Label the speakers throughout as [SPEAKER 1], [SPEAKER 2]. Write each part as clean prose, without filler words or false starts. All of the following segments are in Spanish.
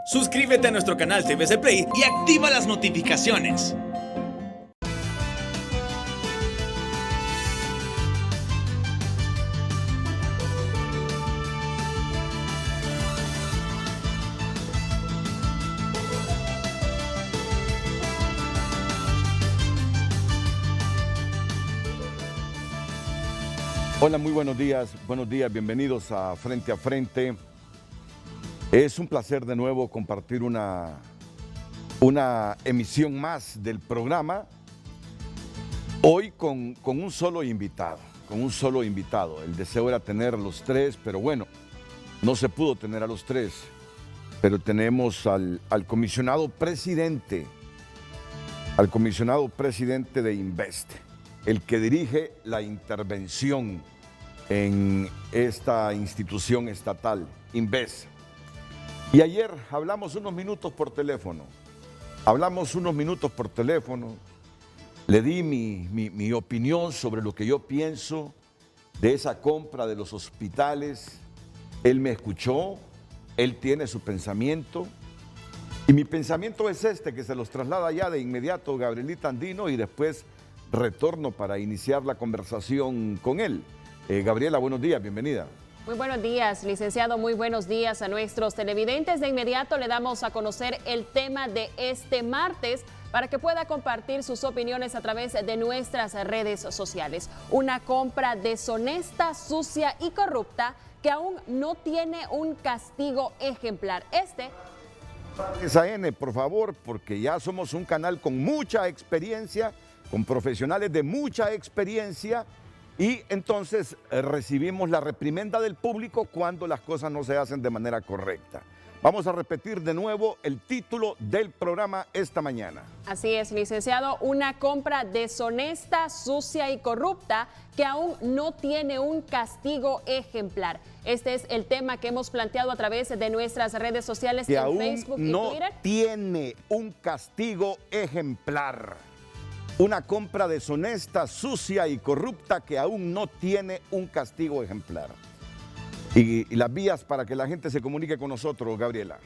[SPEAKER 1] Suscríbete a nuestro canal TVC Play y activa las notificaciones.
[SPEAKER 2] Hola, muy buenos días, bienvenidos a Frente. Es un placer de nuevo compartir una emisión más del programa, hoy con un solo invitado, El deseo era tener los tres, pero bueno, no se pudo tener a los tres, pero tenemos al comisionado presidente de Invest, el que dirige la intervención en esta institución estatal, Invest. Y ayer hablamos unos minutos por teléfono, le di mi opinión sobre lo que yo pienso de esa compra de los hospitales. Él me escuchó, él tiene su pensamiento, y mi pensamiento es que se los traslada ya de inmediato Gabrielita Andino y después retorno para iniciar la conversación con él. Gabriela, buenos días, bienvenida.
[SPEAKER 3] Muy buenos días, licenciado, muy buenos días a nuestros televidentes. De inmediato le damos a conocer el tema de este martes para que pueda compartir sus opiniones a través de nuestras redes sociales. Una compra deshonesta, sucia y corrupta que aún no tiene un castigo ejemplar.
[SPEAKER 2] Esa N, por favor, porque ya somos un canal con mucha experiencia, con profesionales de mucha experiencia, y entonces recibimos la reprimenda del público cuando las cosas no se hacen de manera correcta. Vamos a repetir de nuevo el título del programa esta mañana.
[SPEAKER 3] Así es, licenciado, una compra deshonesta, sucia y corrupta que aún no tiene un castigo ejemplar. Este es el tema que hemos planteado a través de nuestras redes sociales
[SPEAKER 2] que
[SPEAKER 3] en Facebook y Twitter.
[SPEAKER 2] No tiene un castigo ejemplar. Una compra deshonesta, sucia y corrupta que aún no tiene un castigo ejemplar. Y las vías para que la gente se comunique con nosotros, Gabriela.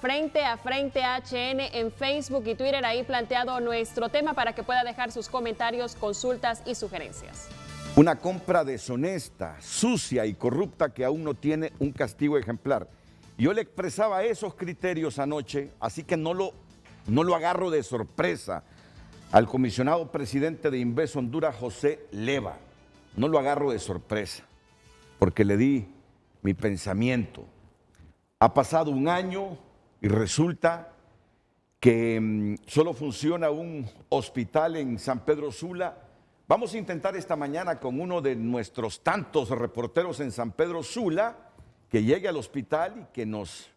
[SPEAKER 3] @Frente a Frente HN en Facebook y Twitter, ahí planteado nuestro tema para que pueda dejar sus comentarios, consultas y sugerencias.
[SPEAKER 2] Una compra deshonesta, sucia y corrupta que aún no tiene un castigo ejemplar. Yo le expresaba esos criterios anoche, así que no lo agarro de sorpresa al comisionado presidente de Invest Honduras, José Leva. No lo agarro de sorpresa, porque le di mi pensamiento. Ha pasado un año y resulta que solo funciona un hospital en San Pedro Sula. Vamos a intentar esta mañana con uno de nuestros tantos reporteros en San Pedro Sula que llegue al hospital y que nos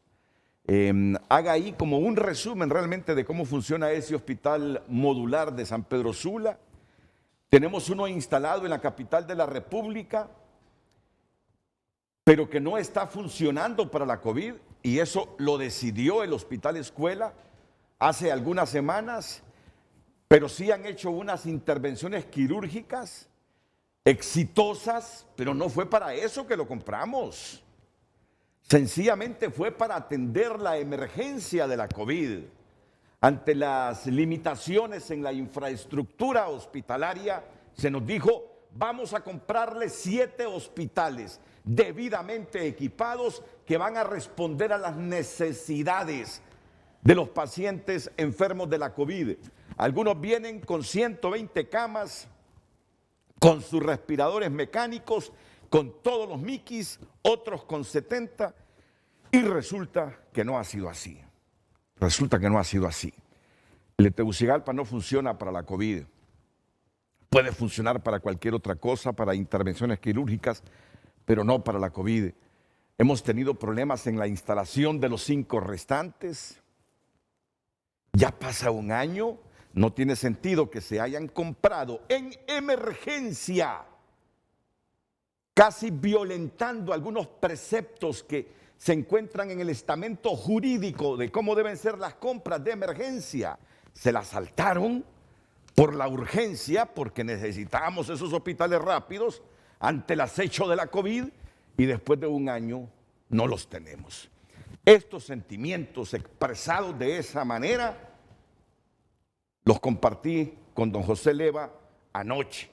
[SPEAKER 2] haga ahí como un resumen realmente de cómo funciona ese hospital modular de San Pedro Sula. Tenemos uno instalado en la capital de la República, pero que no está funcionando para la COVID, y eso lo decidió el Hospital Escuela hace algunas semanas, pero sí han hecho unas intervenciones quirúrgicas exitosas, pero no fue para eso que lo compramos. Sencillamente fue para atender la emergencia de la COVID. Ante las limitaciones en la infraestructura hospitalaria, se nos dijo, vamos a comprarle 7 hospitales debidamente equipados que van a responder a las necesidades de los pacientes enfermos de la COVID. Algunos vienen con 120 camas, con sus respiradores mecánicos, con todos los miquis, otros con 70, y resulta que no ha sido así. El Tegucigalpa no funciona para la COVID. Puede funcionar para cualquier otra cosa, para intervenciones quirúrgicas, pero no para la COVID. Hemos tenido problemas en la instalación de los 5 restantes. Ya pasa un año, no tiene sentido que se hayan comprado en emergencia, casi violentando algunos preceptos que se encuentran en el estamento jurídico de cómo deben ser las compras de emergencia. Se las saltaron por la urgencia, porque necesitábamos esos hospitales rápidos ante el acecho de la COVID, y después de un año no los tenemos. Estos sentimientos expresados de esa manera los compartí con don José Leva anoche.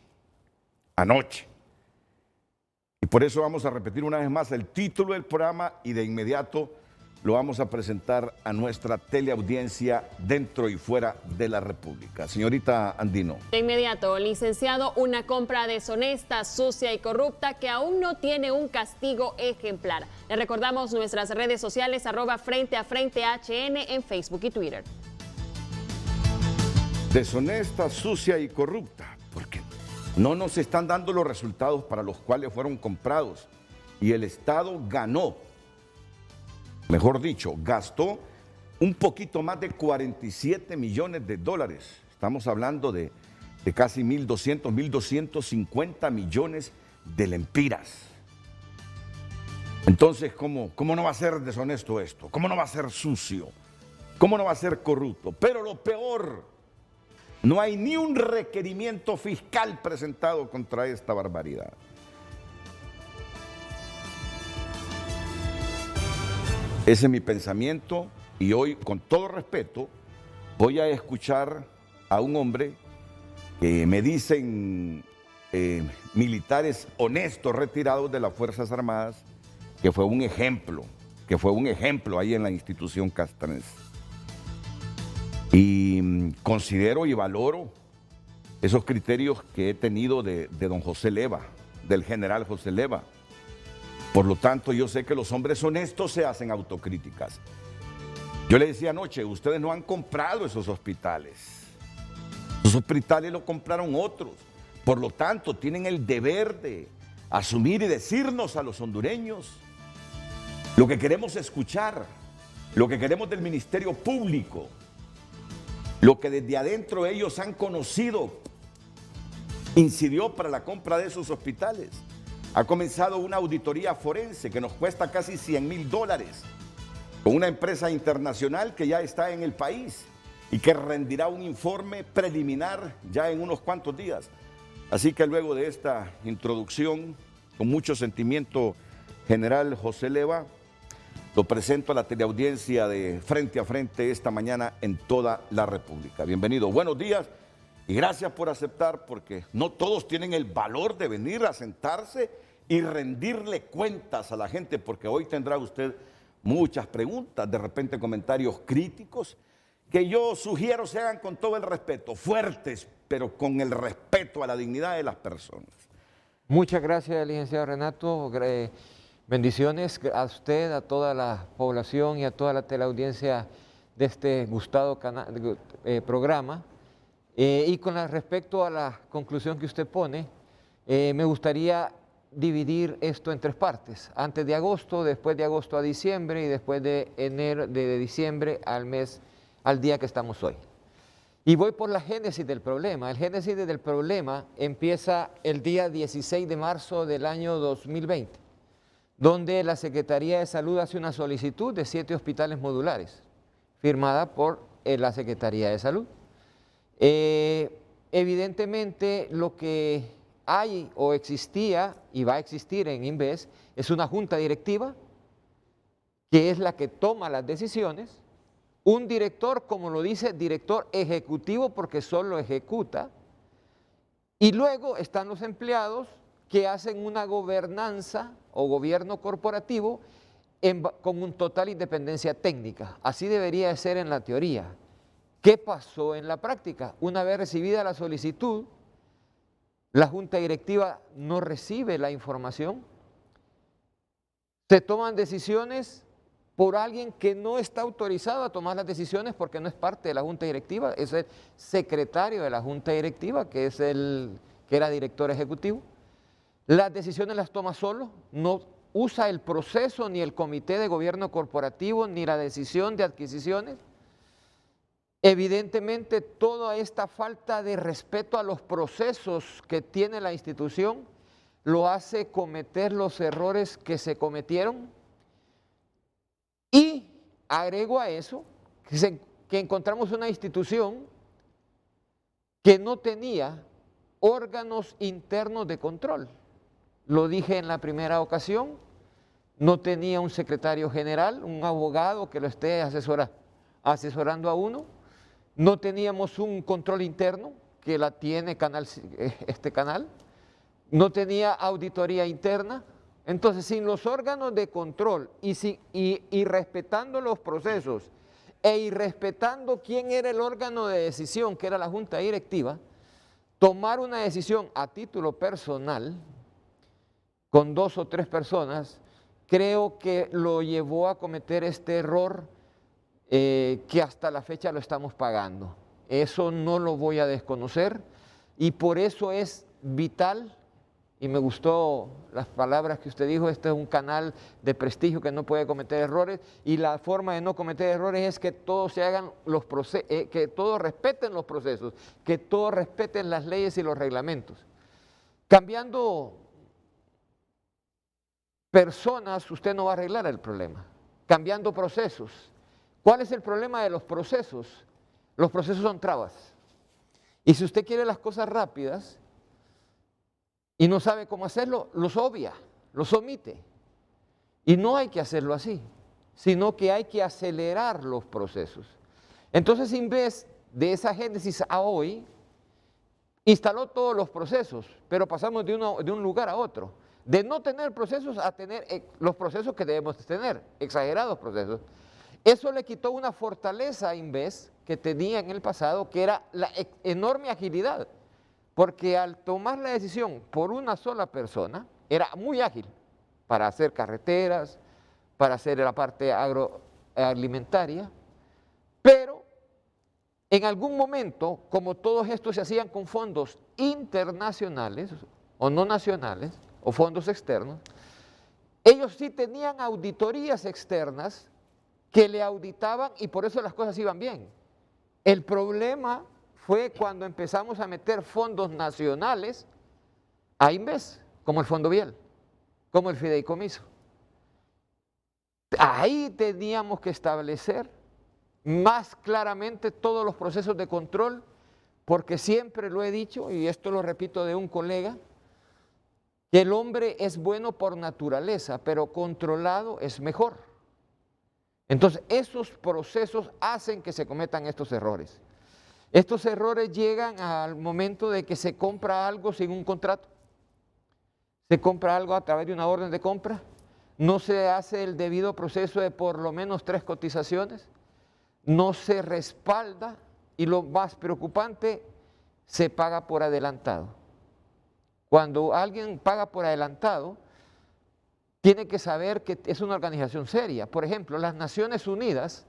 [SPEAKER 2] Y por eso vamos a repetir una vez más el título del programa y de inmediato lo vamos a presentar a nuestra teleaudiencia dentro y fuera de la República. Señorita Andino.
[SPEAKER 3] De inmediato, licenciado, una compra deshonesta, sucia y corrupta que aún no tiene un castigo ejemplar. Le recordamos nuestras redes sociales @Frente a Frente HN en Facebook y Twitter.
[SPEAKER 2] Deshonesta, sucia y corrupta, porque no nos están dando los resultados para los cuales fueron comprados y el Estado ganó. Mejor dicho, gastó un poquito más de 47 millones de dólares. Estamos hablando de casi 1.200, 1.250 millones de lempiras. Entonces, ¿cómo no va a ser deshonesto esto? ¿Cómo no va a ser sucio? ¿Cómo no va a ser corrupto? Pero lo peor, no hay ni un requerimiento fiscal presentado contra esta barbaridad. Ese es mi pensamiento y hoy, con todo respeto, voy a escuchar a un hombre que me dicen militares honestos retirados de las Fuerzas Armadas, que fue un ejemplo ahí en la institución castrense. Y considero y valoro esos criterios que he tenido de don José Leva, del general José Leva. Por lo tanto, yo sé que los hombres honestos se hacen autocríticas. Yo le decía anoche, ustedes no han comprado esos hospitales. Esos hospitales los compraron otros. Por lo tanto, tienen el deber de asumir y decirnos a los hondureños lo que queremos escuchar, lo que queremos del Ministerio Público, lo que desde adentro ellos han conocido, incidió para la compra de esos hospitales. Ha comenzado una auditoría forense que nos cuesta casi $100,000 con una empresa internacional que ya está en el país y que rendirá un informe preliminar ya en unos cuantos días. Así que luego de esta introducción, con mucho sentimiento, general José Leva, lo presento a la teleaudiencia de Frente a Frente esta mañana en toda la República. Bienvenido, buenos días. Y gracias por aceptar, porque no todos tienen el valor de venir a sentarse y rendirle cuentas a la gente, porque hoy tendrá usted muchas preguntas, de repente comentarios críticos, que yo sugiero se hagan con todo el respeto, fuertes, pero con el respeto a la dignidad de las personas.
[SPEAKER 4] Muchas gracias, licenciado Renato. Bendiciones a usted, a toda la población y a toda la teleaudiencia de este gustado programa. Y con respecto a la conclusión que usted pone, me gustaría dividir esto en tres partes. Antes de agosto, después de agosto a diciembre y después de diciembre al día que estamos hoy. Y voy por la génesis del problema. El génesis del problema empieza el día 16 de marzo del año 2020, donde la Secretaría de Salud hace una solicitud de 7 hospitales modulares, firmada por la Secretaría de Salud. Evidentemente lo que hay o existía y va a existir en Inves es una junta directiva que es la que toma las decisiones, un director, como lo dice, director ejecutivo porque solo ejecuta, y luego están los empleados que hacen una gobernanza o gobierno corporativo con un total independencia técnica. Así debería de ser en la teoría. ¿Qué pasó en la práctica? Una vez recibida la solicitud, la junta directiva no recibe la información, se toman decisiones por alguien que no está autorizado a tomar las decisiones porque no es parte de la junta directiva, es el secretario de la junta directiva, que era director ejecutivo. Las decisiones las toma solo, no usa el proceso ni el comité de gobierno corporativo ni la decisión de adquisiciones. Evidentemente, toda esta falta de respeto a los procesos que tiene la institución lo hace cometer los errores que se cometieron. Y agrego a eso que encontramos una institución que no tenía órganos internos de control. Lo dije en la primera ocasión, no tenía un secretario general, un abogado que lo esté asesorando a uno, no teníamos un control interno que la tiene este canal, no tenía auditoría interna. Entonces, sin los órganos de control y respetando los procesos e irrespetando quién era el órgano de decisión, que era la junta directiva, tomar una decisión a título personal con 2 o 3 personas, creo que lo llevó a cometer este error que hasta la fecha lo estamos pagando. Eso no lo voy a desconocer y por eso es vital. Y me gustó las palabras que usted dijo, este es un canal de prestigio que no puede cometer errores y la forma de no cometer errores es que todos se hagan que todos respeten los procesos, que todos respeten las leyes y los reglamentos. Cambiando personas, usted no va a arreglar el problema. Cambiando procesos. ¿Cuál es el problema de los procesos? Los procesos son trabas. Y si usted quiere las cosas rápidas, y no sabe cómo hacerlo, los obvia, los omite. Y no hay que hacerlo así, sino que hay que acelerar los procesos. Entonces, en vez de esa génesis a hoy, instaló todos los procesos, pero pasamos de un lugar a otro. De no tener procesos a tener los procesos que debemos tener, exagerados procesos. Eso le quitó una fortaleza a Inves que tenía en el pasado, que era la enorme agilidad. Porque al tomar la decisión por una sola persona, era muy ágil para hacer carreteras, para hacer la parte agroalimentaria, pero en algún momento, como todos estos se hacían con fondos internacionales o no nacionales, o fondos externos, ellos sí tenían auditorías externas que le auditaban y por eso las cosas iban bien. El problema fue cuando empezamos a meter fondos nacionales a Inves, como el Fondo Biel, como el fideicomiso. Ahí teníamos que establecer más claramente todos los procesos de control, porque siempre lo he dicho, y esto lo repito de un colega, que el hombre es bueno por naturaleza, pero controlado es mejor. Entonces, esos procesos hacen que se cometan estos errores. Estos errores llegan al momento de que se compra algo sin un contrato, se compra algo a través de una orden de compra, no se hace el debido proceso de por lo menos 3 cotizaciones, no se respalda y lo más preocupante, se paga por adelantado. Cuando alguien paga por adelantado, tiene que saber que es una organización seria. Por ejemplo, las Naciones Unidas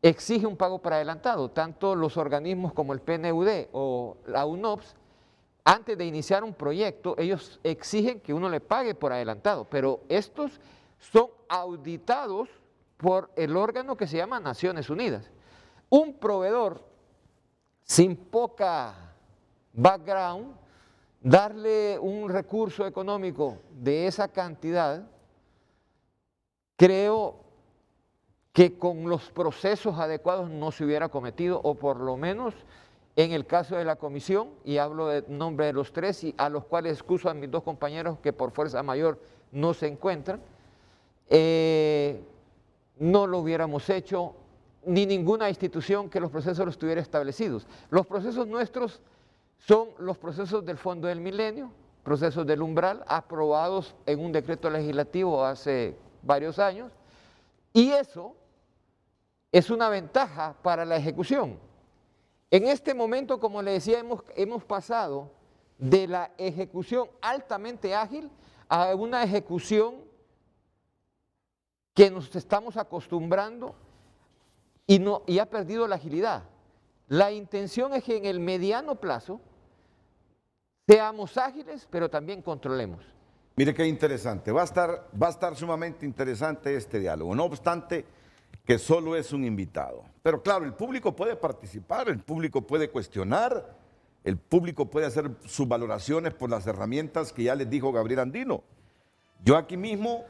[SPEAKER 4] exige un pago por adelantado, tanto los organismos como el PNUD o la UNOPS, antes de iniciar un proyecto, ellos exigen que uno le pague por adelantado, pero estos son auditados por el órgano que se llama Naciones Unidas. Un proveedor sin poca background, darle un recurso económico de esa cantidad, creo que con los procesos adecuados no se hubiera cometido, o por lo menos en el caso de la comisión, y hablo de nombre de los 3, y a los cuales excuso a mis 2 compañeros que por fuerza mayor no se encuentran, no lo hubiéramos hecho, ni ninguna institución que los procesos los tuviera establecidos. Los procesos nuestros son los procesos del Fondo del Milenio, procesos del umbral, aprobados en un decreto legislativo hace varios años, y eso es una ventaja para la ejecución. En este momento, como le decía, hemos pasado de la ejecución altamente ágil a una ejecución que nos estamos acostumbrando y ha perdido la agilidad. La intención es que en el mediano plazo seamos ágiles, pero también controlemos.
[SPEAKER 2] Mire qué interesante, va a estar sumamente interesante este diálogo, no obstante que solo es un invitado. Pero claro, el público puede participar, el público puede cuestionar, el público puede hacer sus valoraciones por las herramientas que ya les dijo Gabriel Andino. Yo aquí mismo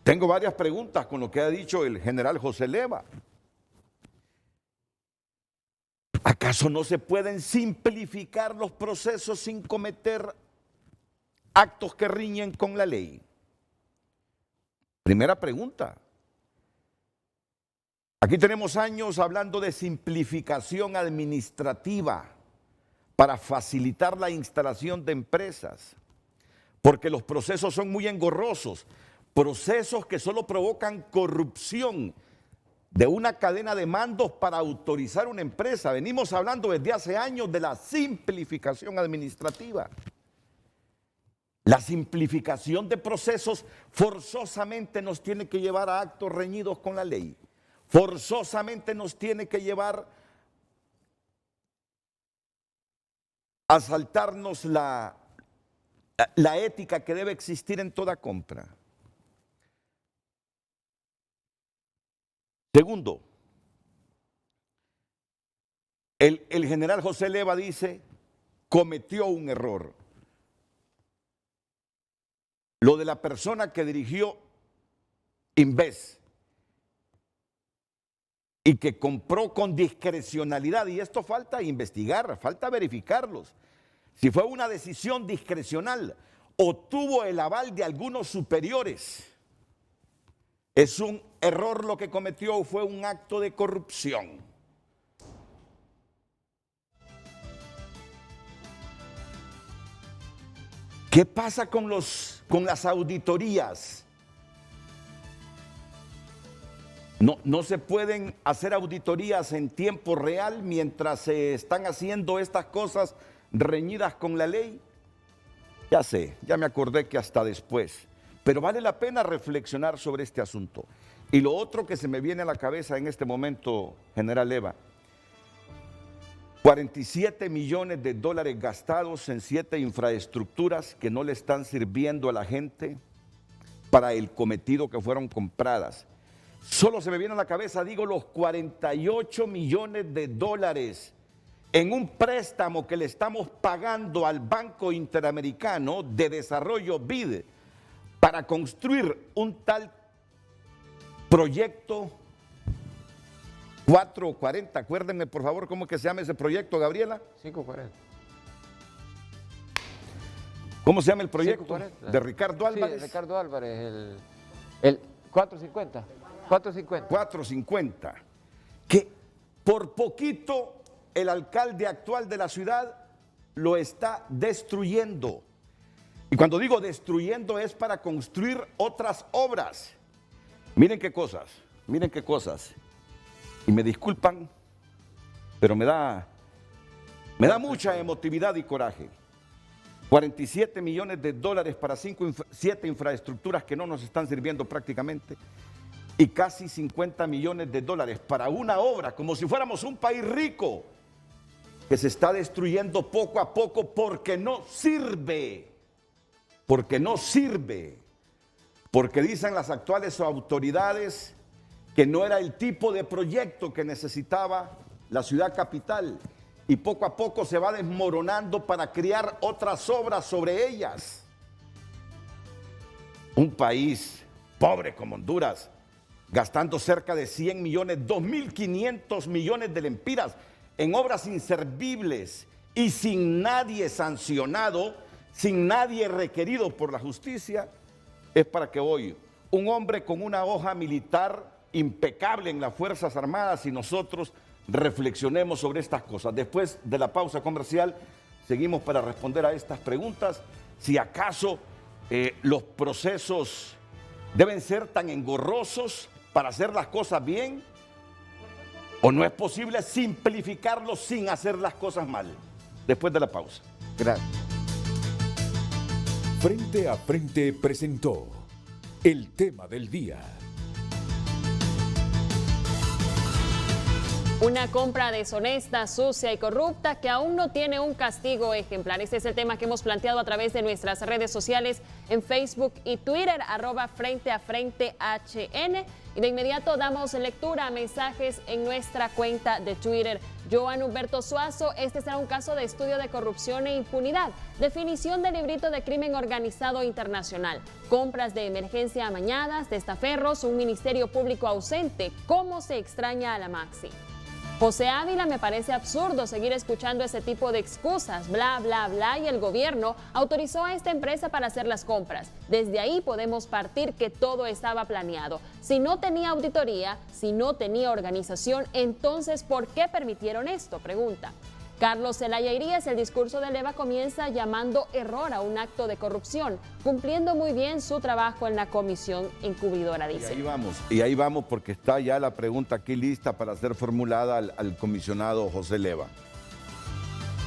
[SPEAKER 2] tengo varias preguntas con lo que ha dicho el general José Leva. ¿Acaso no se pueden simplificar los procesos sin cometer actos que riñen con la ley? Primera pregunta. Aquí tenemos años hablando de simplificación administrativa para facilitar la instalación de empresas, porque los procesos son muy engorrosos, procesos que solo provocan corrupción de una cadena de mandos para autorizar una empresa. Venimos hablando desde hace años de la simplificación administrativa. La simplificación de procesos forzosamente nos tiene que llevar a actos reñidos con la ley. Forzosamente nos tiene que llevar a saltarnos la ética que debe existir en toda compra. Segundo, el general José Leva dice, cometió un error. Lo de la persona que dirigió Inves y que compró con discrecionalidad, y esto falta investigar, falta verificarlos. Si fue una decisión discrecional o tuvo el aval de algunos superiores, es un error lo que cometió, fue un acto de corrupción. ¿Qué pasa con las auditorías? No se pueden hacer auditorías en tiempo real mientras se están haciendo estas cosas reñidas con la ley. Ya sé, ya me acordé que hasta después, pero vale la pena reflexionar sobre este asunto. Y lo otro que se me viene a la cabeza en este momento, general Leva, 47 millones de dólares gastados en 7 infraestructuras que no le están sirviendo a la gente para el cometido que fueron compradas. Solo se me viene a la cabeza, digo, los 48 millones de dólares en un préstamo que le estamos pagando al Banco Interamericano de Desarrollo BID para construir un tal proyecto 440. Acuérdenme, por favor, cómo que se llama ese proyecto, Gabriela.
[SPEAKER 4] 540.
[SPEAKER 2] ¿Cómo se llama el proyecto?
[SPEAKER 4] 540.
[SPEAKER 2] De Ricardo Álvarez.
[SPEAKER 4] Sí, Ricardo Álvarez, el 450. 450.
[SPEAKER 2] 450. Que por poquito el alcalde actual de la ciudad lo está destruyendo. Y cuando digo destruyendo es para construir otras obras. Miren qué cosas, miren qué cosas. Y me disculpan, pero me da mucha emotividad y coraje. 47 millones de dólares para 7 infraestructuras que no nos están sirviendo prácticamente. Y casi 50 millones de dólares para una obra, como si fuéramos un país rico, que se está destruyendo poco a poco porque no sirve. Porque no sirve. Porque dicen las actuales autoridades que no era el tipo de proyecto que necesitaba la ciudad capital y poco a poco se va desmoronando para crear otras obras sobre ellas. Un país pobre como Honduras, gastando cerca de 100 millones, 2.500 millones de lempiras en obras inservibles y sin nadie sancionado, sin nadie requerido por la justicia, es para que hoy un hombre con una hoja militar impecable en las Fuerzas Armadas y nosotros reflexionemos sobre estas cosas. Después de la pausa comercial, seguimos para responder a estas preguntas. Si acaso los procesos deben ser tan engorrosos para hacer las cosas bien, o no es posible simplificarlos sin hacer las cosas mal. Después de la pausa.
[SPEAKER 4] Gracias.
[SPEAKER 5] Frente a Frente presentó el tema del día.
[SPEAKER 3] Una compra deshonesta, sucia y corrupta que aún no tiene un castigo ejemplar. Este es el tema que hemos planteado a través de nuestras redes sociales en Facebook y Twitter, @FrenteAFrenteHN. Y de inmediato damos lectura a mensajes en nuestra cuenta de Twitter. Joan Humberto Suazo, este será un caso de estudio de corrupción e impunidad. Definición del librito de crimen organizado internacional. Compras de emergencia amañadas, testaferros, un ministerio público ausente. ¿Cómo se extraña a la Maxi? José Ávila: me parece absurdo seguir escuchando ese tipo de excusas, bla, bla, bla, y el gobierno autorizó a esta empresa para hacer las compras. Desde ahí podemos partir que todo estaba planeado. Si no tenía auditoría, si no tenía organización, entonces ¿por qué permitieron esto?, pregunta. Carlos Zelaya Irías: el discurso de Leva comienza llamando error a un acto de corrupción, cumpliendo muy bien su trabajo en la comisión encubridora, dice.
[SPEAKER 2] Y ahí vamos porque está ya la pregunta aquí lista para ser formulada al comisionado José Leva.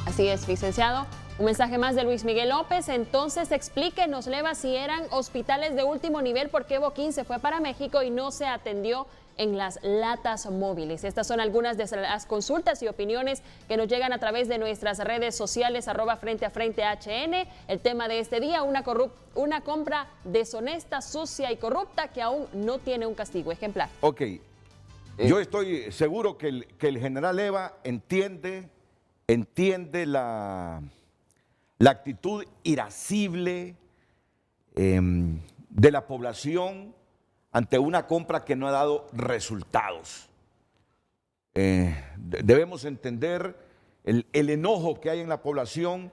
[SPEAKER 3] Así es, licenciado. Un mensaje más de Luis Miguel López: entonces explíquenos, Leva, si eran hospitales de último nivel, ¿por qué Boquín se fue para México y no se atendió en las latas móviles? Estas son algunas de las consultas y opiniones que nos llegan a través de nuestras redes sociales, @FrenteAFrente_HN. El tema de este día: una compra deshonesta, sucia y corrupta que aún no tiene un castigo ejemplar.
[SPEAKER 2] Ok, yo estoy seguro que el general Leva entiende la actitud irascible de la población ante una compra que no ha dado resultados. Debemos entender el enojo que hay en la población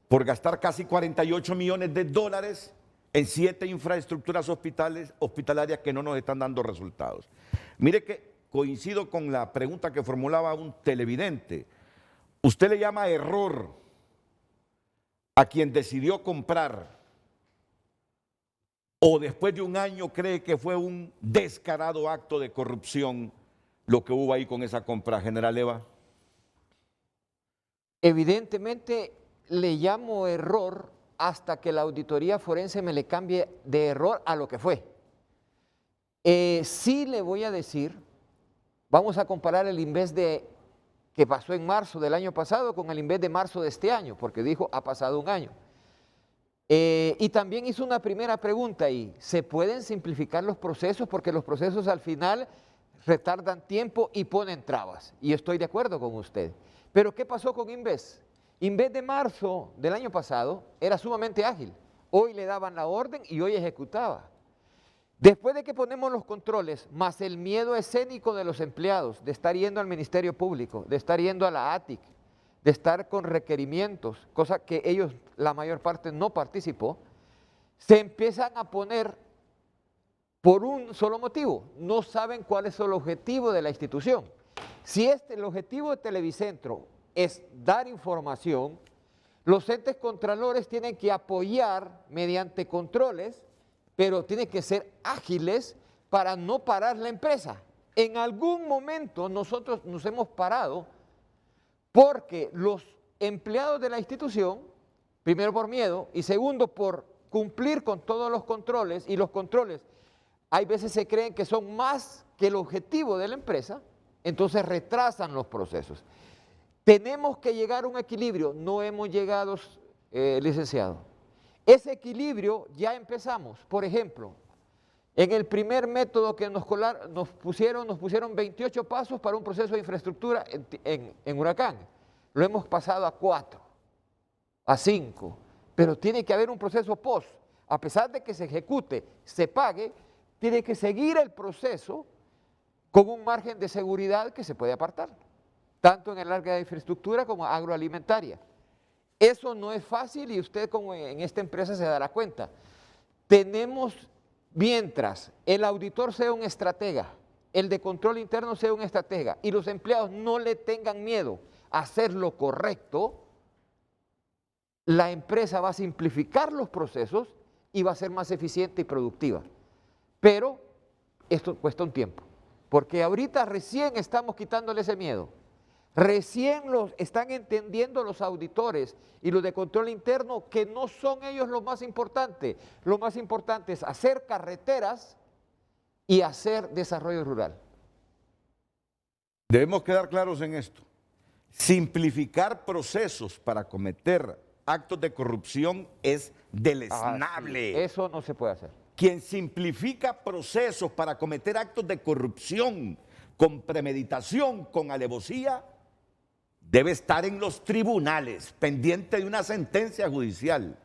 [SPEAKER 2] por gastar casi 48 millones de dólares en 7 infraestructuras hospitalarias que no nos están dando resultados. Mire que coincido con la pregunta que formulaba un televidente. Usted le llama error a quien decidió comprar, o después de un año cree que fue un descarado acto de corrupción lo que hubo ahí con esa compra, general Leva.
[SPEAKER 4] Evidentemente le llamo error hasta que la auditoría forense me le cambie de error a lo que fue. Sí le voy a decir, vamos a comparar el Inves que pasó en marzo del año pasado con el Inves de marzo de este año, porque dijo ha pasado un año. Y también hizo una primera pregunta ahí: ¿se pueden simplificar los procesos? Porque los procesos al final retardan tiempo y ponen trabas. Y estoy de acuerdo con usted. Pero ¿qué pasó con Inves? Inves de marzo del año pasado era sumamente ágil. Hoy le daban la orden y hoy ejecutaba. Después de que ponemos los controles, más el miedo escénico de los empleados, de estar yendo al Ministerio Público, de estar yendo a la ATIC, de estar con requerimientos, cosa que ellos, la mayor parte, no participó, se empiezan a poner por un solo motivo: no saben cuál es el objetivo de la institución. Si el objetivo de Televicentro es dar información, los entes contralores tienen que apoyar mediante controles, pero tienen que ser ágiles para no parar la empresa. En algún momento nosotros nos hemos parado porque los empleados de la institución, primero por miedo y segundo por cumplir con todos los controles, y los controles hay veces se creen que son más que el objetivo de la empresa, entonces retrasan los procesos. Tenemos que llegar a un equilibrio, no hemos llegado, licenciado. Ese equilibrio ya empezamos. Por ejemplo, en el primer método que nos pusieron 28 pasos para un proceso de infraestructura en Huracán. Lo hemos pasado a 4, a 5, pero tiene que haber un proceso post. A pesar de que se ejecute, se pague, tiene que seguir el proceso con un margen de seguridad que se puede apartar, tanto en el área de infraestructura como agroalimentaria. Eso no es fácil y usted como en esta empresa se dará cuenta. Tenemos, mientras el auditor sea un estratega, el de control interno sea un estratega y los empleados no le tengan miedo a hacer lo correcto, la empresa va a simplificar los procesos y va a ser más eficiente y productiva. Pero esto cuesta un tiempo, porque ahorita recién estamos quitándole ese miedo. Recién los están entendiendo los auditores y los de control interno que no son ellos lo más importante. Lo más importante es hacer carreteras y hacer desarrollo rural.
[SPEAKER 2] Debemos quedar claros en esto. Simplificar procesos para cometer actos de corrupción es deleznable.
[SPEAKER 4] Sí, eso no se puede hacer.
[SPEAKER 2] Quien simplifica procesos para cometer actos de corrupción con premeditación, con alevosía, debe estar en los tribunales, pendiente de una sentencia judicial.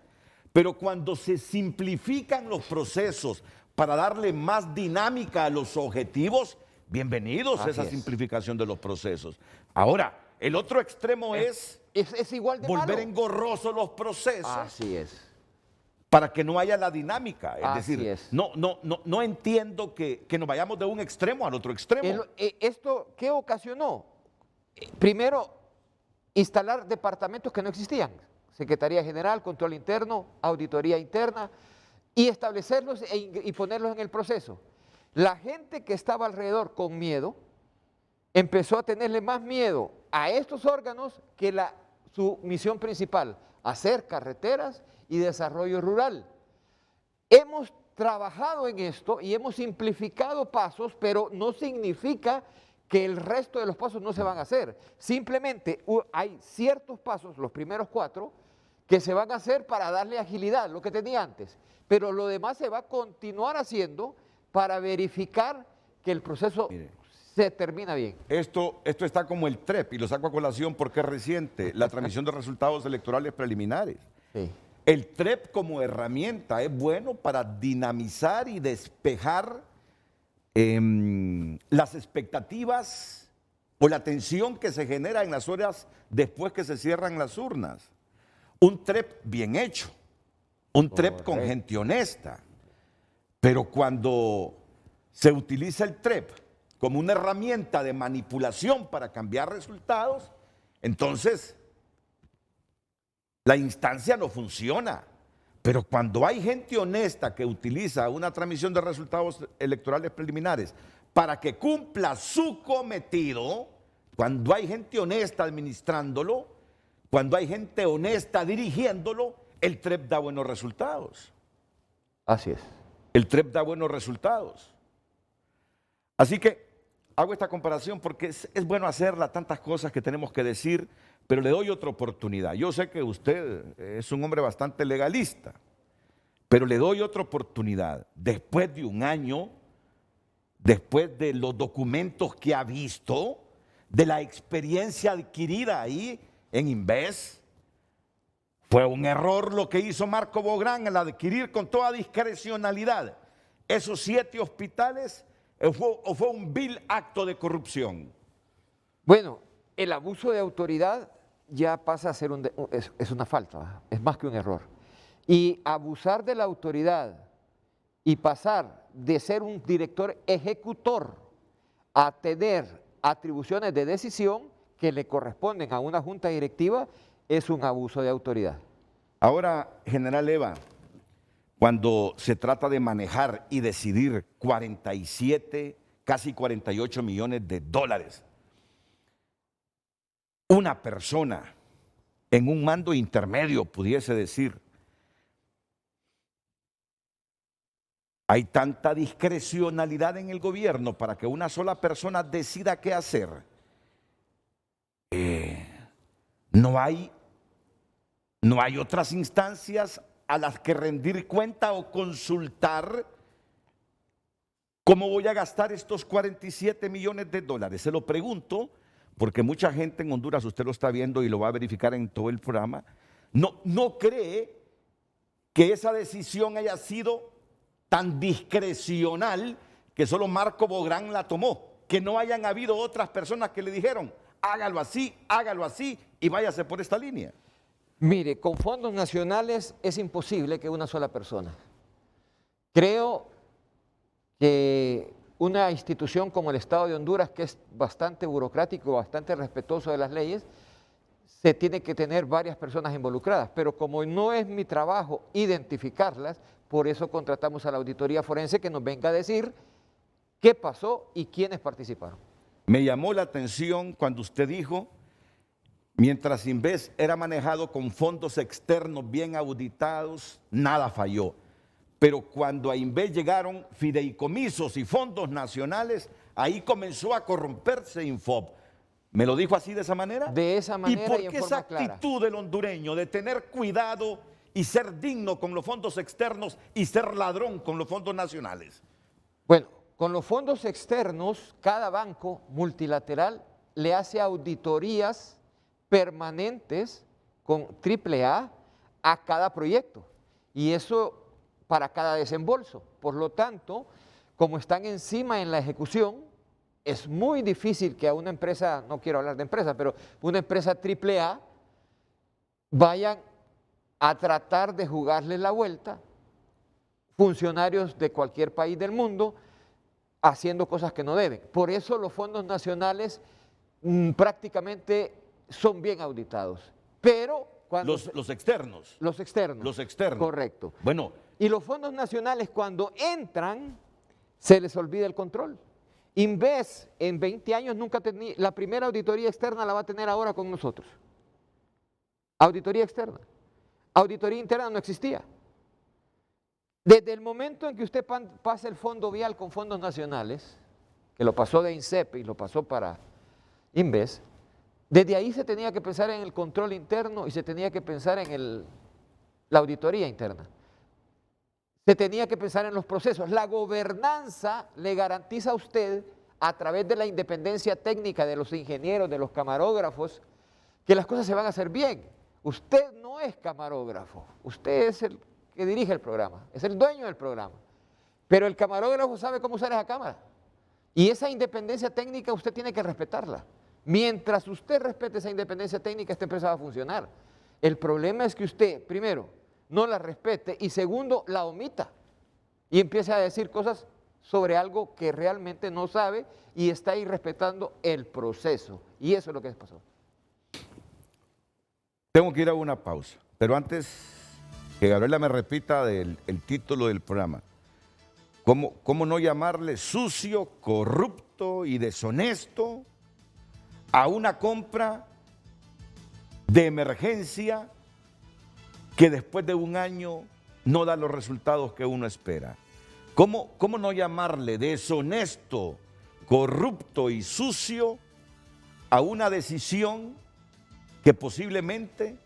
[SPEAKER 2] Pero cuando se simplifican los procesos para darle más dinámica a los objetivos, bienvenidos
[SPEAKER 4] Así
[SPEAKER 2] esa
[SPEAKER 4] es.
[SPEAKER 2] simplificación de los procesos. Ahora, el otro extremo es
[SPEAKER 4] Es igual de
[SPEAKER 2] volver
[SPEAKER 4] malo.
[SPEAKER 2] engorrosos los procesos
[SPEAKER 4] Así es.
[SPEAKER 2] para que no haya la dinámica. Es
[SPEAKER 4] Así
[SPEAKER 2] decir,
[SPEAKER 4] es.
[SPEAKER 2] no entiendo que nos vayamos de un extremo al otro extremo.
[SPEAKER 4] ¿Esto qué ocasionó? Primero, instalar departamentos que no existían. Secretaría General, Control Interno, Auditoría Interna, y establecerlos y ponerlos en el proceso. La gente que estaba alrededor con miedo empezó a tenerle más miedo a estos órganos que su misión principal, hacer carreteras y desarrollo rural. Hemos trabajado en esto y hemos simplificado pasos, pero no significa que el resto de los pasos no se van a hacer. Simplemente hay ciertos pasos, los primeros 4, que se van a hacer para darle agilidad, lo que tenía antes. Pero lo demás se va a continuar haciendo para verificar que el proceso se termina bien.
[SPEAKER 2] Esto está como el TREP, y lo saco a colación porque es reciente, la transmisión de resultados electorales preliminares.
[SPEAKER 4] Sí.
[SPEAKER 2] El TREP como herramienta es bueno para dinamizar y despejar las expectativas o la tensión que se genera en las horas después que se cierran las urnas. Un TREP bien hecho, un TREP con gente honesta, pero cuando se utiliza el TREP como una herramienta de manipulación para cambiar resultados, entonces la instancia no funciona. Pero cuando hay gente honesta que utiliza una transmisión de resultados electorales preliminares para que cumpla su cometido, cuando hay gente honesta administrándolo, cuando hay gente honesta dirigiéndolo, el TREP da buenos resultados.
[SPEAKER 4] Así es.
[SPEAKER 2] El TREP da buenos resultados. Así que hago esta comparación porque es bueno hacerla, tantas cosas que tenemos que decir, pero le doy otra oportunidad. Yo sé que usted es un hombre bastante legalista, pero le doy otra oportunidad. Después de un año, después de los documentos que ha visto, de la experiencia adquirida ahí en Inves, fue un error lo que hizo Marco Bográn al adquirir con toda discrecionalidad esos 7 hospitales, o fue un vil acto de corrupción.
[SPEAKER 4] Bueno, el abuso de autoridad ya pasa a ser es una falta, es más que un error. Y abusar de la autoridad y pasar de ser un director ejecutor a tener atribuciones de decisión que le corresponden a una junta directiva es un abuso de autoridad.
[SPEAKER 2] Ahora, General Eva, cuando se trata de manejar y decidir 47, casi 48 millones de dólares, una persona en un mando intermedio pudiese decir, hay tanta discrecionalidad en el gobierno para que una sola persona decida qué hacer. No hay otras instancias a las que rendir cuenta o consultar cómo voy a gastar estos 47 millones de dólares. Se lo pregunto porque mucha gente en Honduras, usted lo está viendo y lo va a verificar en todo el programa, no cree que esa decisión haya sido tan discrecional que solo Marco Bográn la tomó, que no hayan habido otras personas que le dijeron, hágalo así y váyase por esta línea.
[SPEAKER 4] Mire, con fondos nacionales es imposible que una sola persona. Creo que una institución como el Estado de Honduras, que es bastante burocrático, bastante respetuoso de las leyes, se tiene que tener varias personas involucradas, pero como no es mi trabajo identificarlas, por eso contratamos a la auditoría forense que nos venga a decir qué pasó y quiénes participaron.
[SPEAKER 2] Me llamó la atención cuando usted dijo, mientras Inves era manejado con fondos externos bien auditados, nada falló. Pero cuando a Inves llegaron fideicomisos y fondos nacionales, ahí comenzó a corromperse Infop. ¿Me lo dijo así de esa manera?
[SPEAKER 4] De esa manera
[SPEAKER 2] ¿Y por
[SPEAKER 4] en
[SPEAKER 2] qué
[SPEAKER 4] forma
[SPEAKER 2] esa
[SPEAKER 4] clara.
[SPEAKER 2] actitud del hondureño de tener cuidado y ser digno con los fondos externos y ser ladrón con los fondos nacionales?
[SPEAKER 4] Bueno, con los fondos externos, cada banco multilateral le hace auditorías permanentes con AAA a cada proyecto. Y eso para cada desembolso. Por lo tanto, como están encima en la ejecución, es muy difícil que a una empresa, no quiero hablar de empresa, pero una empresa AAA vayan a tratar de jugarle la vuelta funcionarios de cualquier país del mundo haciendo cosas que no deben. Por eso los fondos nacionales prácticamente son bien auditados. Pero cuando
[SPEAKER 2] Los externos.
[SPEAKER 4] los externos.
[SPEAKER 2] Los externos.
[SPEAKER 4] Correcto.
[SPEAKER 2] Bueno,
[SPEAKER 4] Y los fondos nacionales cuando entran se les olvida el control. Inves en 20 años nunca tenía, la primera auditoría externa la va a tener ahora con nosotros. Auditoría externa. Auditoría interna no existía. Desde el momento en que usted pasa el fondo vial con fondos nacionales, que lo pasó de INSEP y lo pasó para Inves, desde ahí se tenía que pensar en el control interno y se tenía que pensar en la auditoría interna. Se tenía que pensar en los procesos. La gobernanza le garantiza a usted, a través de la independencia técnica de los ingenieros, de los camarógrafos, que las cosas se van a hacer bien. Usted no es camarógrafo, usted es el que dirige el programa, es el dueño del programa. Pero el camarógrafo sabe cómo usar esa cámara. Y esa independencia técnica usted tiene que respetarla. Mientras usted respete esa independencia técnica, esta empresa va a funcionar. El problema es que usted, primero, no la respete y segundo, la omita y empiece a decir cosas sobre algo que realmente no sabe y está irrespetando el proceso. Y eso es lo que pasó.
[SPEAKER 2] tengo que ir a una pausa, pero antes que Gabriela me repita el título del programa. ¿Cómo no llamarle sucio, corrupto y deshonesto a una compra de emergencia que después de un año no da los resultados que uno espera? ¿Cómo no llamarle deshonesto, corrupto y sucio a una decisión que posiblemente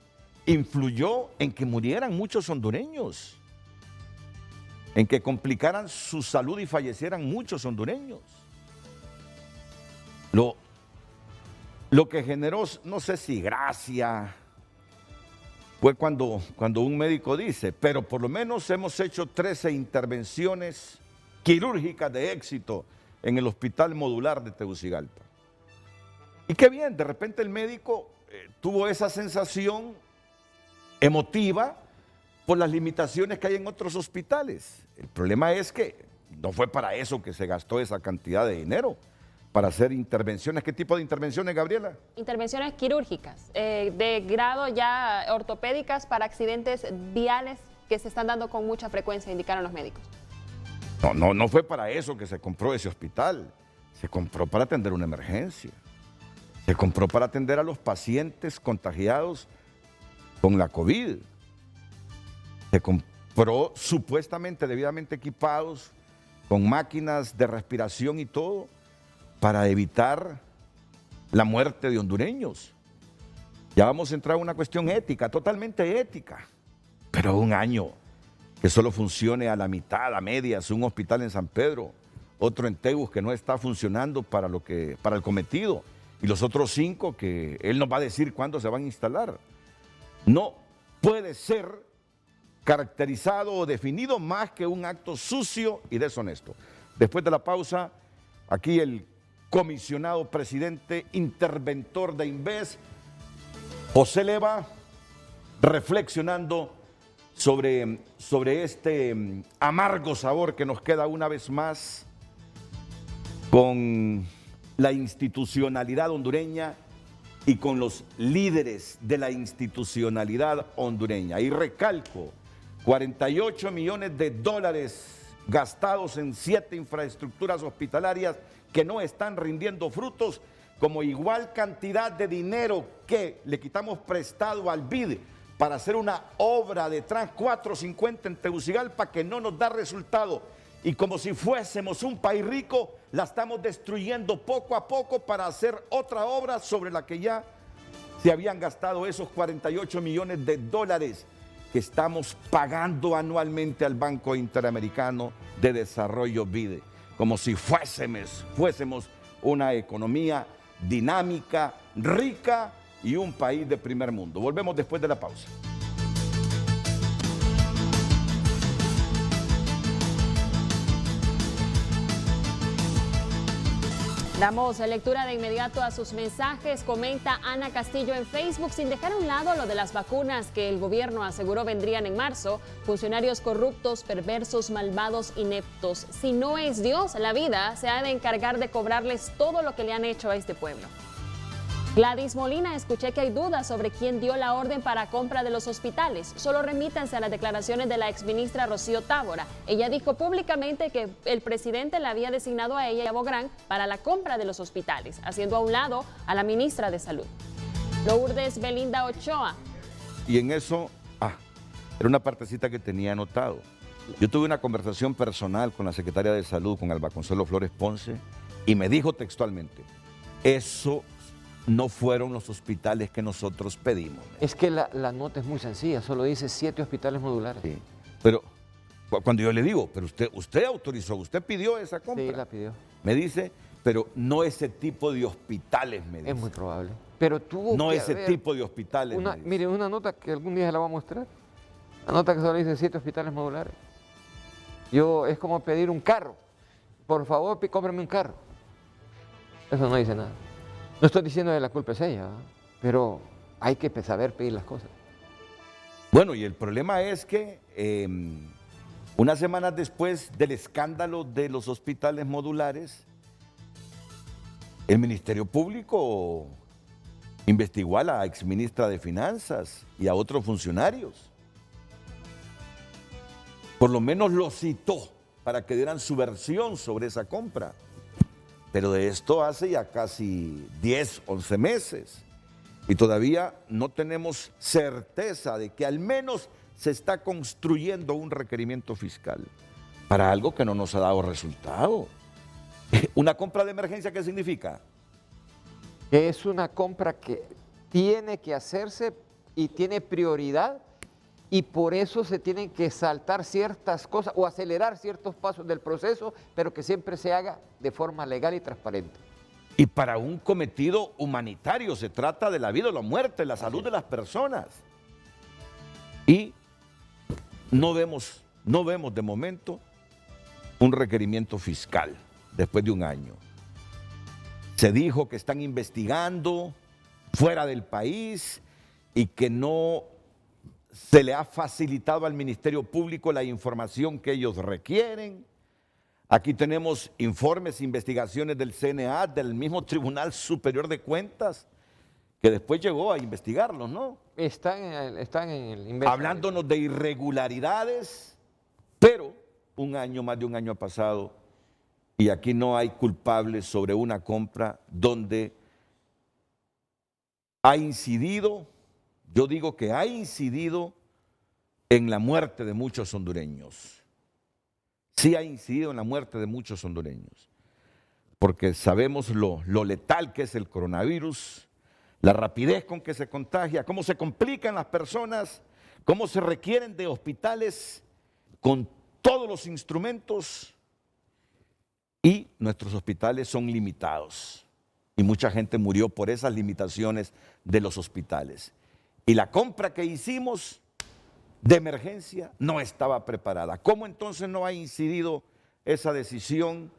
[SPEAKER 2] influyó en que murieran muchos hondureños, en que complicaran su salud y fallecieran muchos hondureños? Lo que generó, no sé si gracia, fue cuando un médico dice, pero por lo menos hemos hecho 13 intervenciones quirúrgicas de éxito en el Hospital Modular de Tegucigalpa. Y qué bien, de repente el médico tuvo esa sensación emotiva por las limitaciones que hay en otros hospitales. El problema es que no fue para eso que se gastó esa cantidad de dinero, para hacer intervenciones. ¿Qué tipo de intervenciones, Gabriela? Intervenciones
[SPEAKER 3] quirúrgicas, de grado ya ortopédicas para accidentes viales que se están dando con mucha frecuencia, indicaron los médicos.
[SPEAKER 2] No fue para eso que se compró ese hospital. Se compró para atender una emergencia. Se compró para atender a los pacientes contagiados con la COVID. Se compró supuestamente debidamente equipados con máquinas de respiración y todo para evitar la muerte de hondureños. Ya vamos a entrar en una cuestión ética, totalmente ética. Pero un año que solo funcione a la mitad, a medias, un hospital en San Pedro, otro en Tegus que no está funcionando para el cometido, y los otros 5 que él nos va a decir cuándo se van a instalar. No puede ser caracterizado o definido más que un acto sucio y deshonesto. Después de la pausa, aquí el comisionado presidente interventor de Inves, José Leva, reflexionando sobre este amargo sabor que nos queda una vez más con la institucionalidad hondureña y con los líderes de la institucionalidad hondureña. Y recalco, 48 millones de dólares gastados en 7 infraestructuras hospitalarias que no están rindiendo frutos, como igual cantidad de dinero que le quitamos prestado al BID para hacer una obra de Trans 450 en Tegucigalpa que no nos da resultado. Y como si fuésemos un país rico, la estamos destruyendo poco a poco para hacer otra obra sobre la que ya se habían gastado esos 48 millones de dólares que estamos pagando anualmente al Banco Interamericano de Desarrollo BID, como si fuésemos una economía dinámica, rica y un país de primer mundo. Volvemos después de la pausa.
[SPEAKER 3] Damos lectura de inmediato a sus mensajes. Comenta Ana Castillo en Facebook: sin dejar a un lado lo de las vacunas que el gobierno aseguró vendrían en marzo, funcionarios corruptos, perversos, malvados, ineptos. Si no es Dios, la vida se ha de encargar de cobrarles todo lo que le han hecho a este pueblo. Gladys Molina: escuché que hay dudas sobre quién dio la orden para compra de los hospitales. Solo remítanse a las declaraciones de la exministra Rocío Tábora. Ella dijo públicamente que el presidente la había designado a ella y a Bográn para la compra de los hospitales, haciendo a un lado a la ministra de Salud. Lourdes Belinda Ochoa:
[SPEAKER 2] Y en eso, era una partecita que tenía anotado. Yo tuve una conversación personal con la secretaria de Salud, con Alba Consuelo Flores Ponce, y me dijo textualmente: eso no fueron los hospitales que nosotros pedimos.
[SPEAKER 4] Es que la nota es muy sencilla, solo dice 7 hospitales modulares.
[SPEAKER 2] Sí, pero cuando yo le digo, pero usted autorizó, usted pidió esa compra.
[SPEAKER 4] Sí, la pidió.
[SPEAKER 2] Me dice, pero no ese tipo de hospitales, me dice.
[SPEAKER 4] Es muy probable. Pero tuvo
[SPEAKER 2] no
[SPEAKER 4] que
[SPEAKER 2] ese
[SPEAKER 4] haber
[SPEAKER 2] tipo de hospitales.
[SPEAKER 4] mire, una nota que algún día se la voy a mostrar. La nota que solo dice 7 hospitales modulares. Es como pedir un carro. Por favor, cómprame un carro. Eso no dice nada. No estoy diciendo que la culpa es ella, pero hay que saber pedir las cosas.
[SPEAKER 2] Bueno, y el problema es que unas semanas después del escándalo de los hospitales modulares, el Ministerio Público investigó a la exministra de Finanzas y a otros funcionarios. Por lo menos los citó para que dieran su versión sobre esa compra. Pero de esto hace ya casi 10, 11 meses. Y todavía no tenemos certeza de que al menos se está construyendo un requerimiento fiscal para algo que no nos ha dado resultado. ¿Una compra de emergencia qué significa?
[SPEAKER 4] Es una compra que tiene que hacerse y tiene prioridad, y por eso se tienen que saltar ciertas cosas o acelerar ciertos pasos del proceso, pero que siempre se haga de forma legal y transparente.
[SPEAKER 2] Y para un cometido humanitario, se trata de la vida o la muerte, la salud de las personas. Y no vemos de momento un requerimiento fiscal después de un año. Se dijo que están investigando fuera del país y que no se le ha facilitado al Ministerio Público la información que ellos requieren. Aquí tenemos informes, investigaciones del CNA, del mismo Tribunal Superior de Cuentas, que después llegó a investigarlos, ¿no?
[SPEAKER 4] Están en el investigatorio.
[SPEAKER 2] Hablándonos de irregularidades, pero más de un año ha pasado y aquí no hay culpables sobre una compra donde ha incidido, yo digo que ha incidido en la muerte de muchos hondureños. Sí ha incidido en la muerte de muchos hondureños, porque sabemos lo letal que es el coronavirus, la rapidez con que se contagia, cómo se complican las personas, cómo se requieren de hospitales con todos los instrumentos y nuestros hospitales son limitados. Y mucha gente murió por esas limitaciones de los hospitales. Y la compra que hicimos de emergencia no estaba preparada. ¿Cómo entonces no ha incidido esa decisión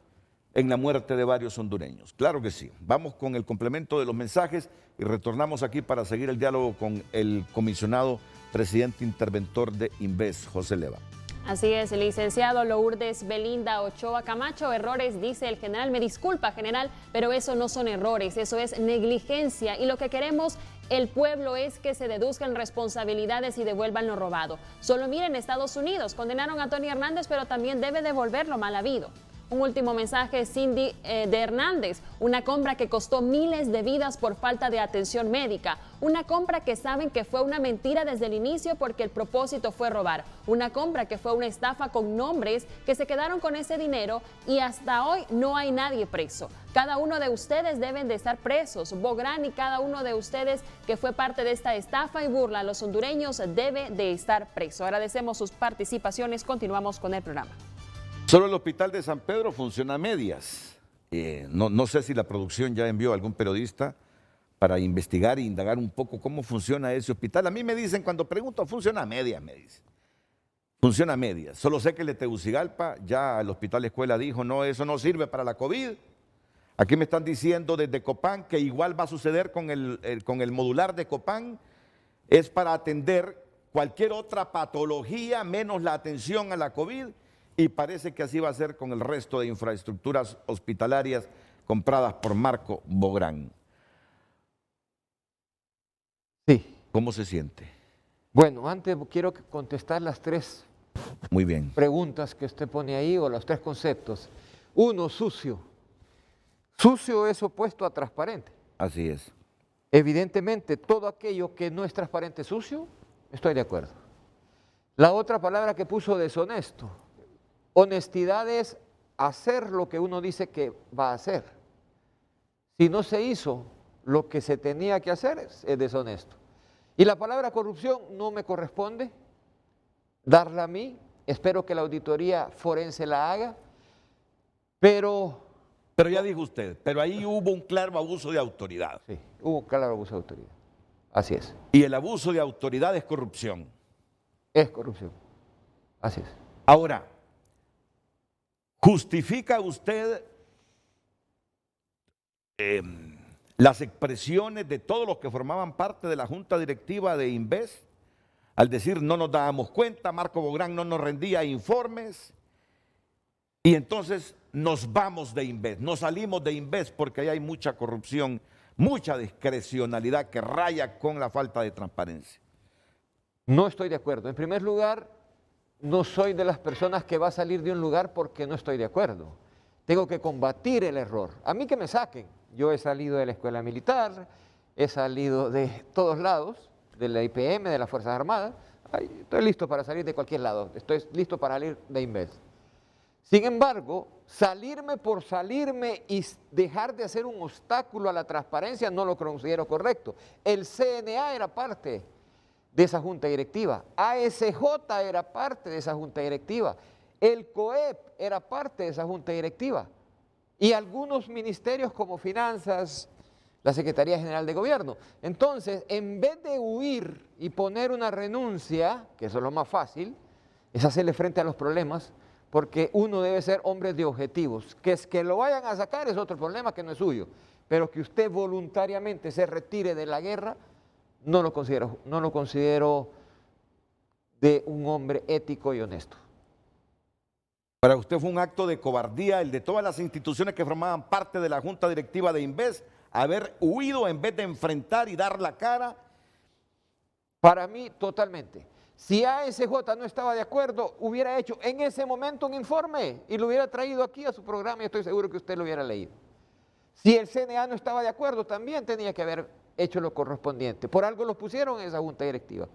[SPEAKER 2] en la muerte de varios hondureños? Claro que sí. Vamos con el complemento de los mensajes y retornamos aquí para seguir el diálogo con el comisionado presidente interventor de Inves, José Leva.
[SPEAKER 3] Así es, licenciado Lourdes Belinda Ochoa Camacho. Errores, dice el general. Me disculpa, general, pero eso no son errores, eso es negligencia. Y lo que queremos el pueblo es que se deduzcan responsabilidades y devuelvan lo robado. Solo miren Estados Unidos, condenaron a Tony Hernández, pero también debe devolver lo mal habido. Un último mensaje, Cindy de Hernández. Una compra que costó miles de vidas por falta de atención médica. Una compra que saben que fue una mentira desde el inicio porque el propósito fue robar. Una compra que fue una estafa con nombres que se quedaron con ese dinero y hasta hoy no hay nadie preso. Cada uno de ustedes deben de estar presos. Bográn y cada uno de ustedes que fue parte de esta estafa y burla a los hondureños debe de estar preso. Agradecemos sus participaciones. Continuamos con el programa.
[SPEAKER 2] Solo el hospital de San Pedro funciona a medias. No sé si la producción ya envió a algún periodista para investigar e indagar un poco cómo funciona ese hospital. A mí me dicen, cuando pregunto, funciona a medias, me dicen. Funciona a medias. Solo sé que el de Tegucigalpa, ya el Hospital Escuela dijo, no, eso no sirve para la COVID. Aquí me están diciendo desde Copán que igual va a suceder con el modular de Copán. Es para atender cualquier otra patología menos la atención a la COVID, y parece que así va a ser con el resto de infraestructuras hospitalarias compradas por Marco Bográn.
[SPEAKER 4] Sí.
[SPEAKER 2] ¿Cómo se siente?
[SPEAKER 4] Bueno, antes quiero contestar las 3
[SPEAKER 2] Muy bien.
[SPEAKER 4] preguntas que usted pone ahí, o los 3 conceptos. 1, sucio. Sucio es opuesto a transparente.
[SPEAKER 2] Así es.
[SPEAKER 4] Evidentemente, todo aquello que no es transparente es sucio, estoy de acuerdo. La otra palabra que puso, deshonesto. Honestidad es hacer lo que uno dice que va a hacer. Si no se hizo lo que se tenía que hacer, es deshonesto. Y la palabra corrupción no me corresponde darla a mí. Espero que la auditoría forense la haga. Pero
[SPEAKER 2] ya dijo usted, pero ahí hubo un claro abuso de autoridad.
[SPEAKER 4] sí, hubo un claro abuso de autoridad. Así es.
[SPEAKER 2] Y el abuso de autoridad es corrupción.
[SPEAKER 4] Es corrupción. Así es.
[SPEAKER 2] Ahora, ¿justifica usted las expresiones de todos los que formaban parte de la junta directiva de Inves al decir no nos dábamos cuenta, Marco Bográn no nos rendía informes y entonces nos vamos de Inves, nos salimos de Inves porque ahí hay mucha corrupción, mucha discrecionalidad que raya con la falta de transparencia?
[SPEAKER 4] No estoy de acuerdo. En primer lugar, no soy de las personas que va a salir de un lugar porque no estoy de acuerdo. Tengo que combatir el error. A mí que me saquen. Yo he salido de la escuela militar, he salido de todos lados, de la IPM, de las Fuerzas Armadas. Ay, estoy listo para salir de cualquier lado. Estoy listo para salir de Inves. Sin embargo, salirme por salirme y dejar de hacer un obstáculo a la transparencia no lo considero correcto. El CNA era parte de esa junta directiva, ASJ era parte de esa junta directiva, el COEP era parte de esa junta directiva y algunos ministerios como Finanzas, la Secretaría General de Gobierno. Entonces, en vez de huir y poner una renuncia, que eso es lo más fácil, es hacerle frente a los problemas, porque uno debe ser hombre de objetivos. Que es que lo vayan a sacar es otro problema que no es suyo, pero que usted voluntariamente se retire de la guerra, no lo considero de un hombre ético y honesto.
[SPEAKER 2] Para usted fue un acto de cobardía el de todas las instituciones que formaban parte de la junta directiva de Inves, haber huido en vez de enfrentar y dar la cara.
[SPEAKER 4] Para mí, totalmente. Si ASJ no estaba de acuerdo, hubiera hecho en ese momento un informe y lo hubiera traído aquí a su programa y estoy seguro que usted lo hubiera leído. Si el CNA no estaba de acuerdo, también tenía que haber hecho lo correspondiente. Por algo los pusieron en esa junta directiva.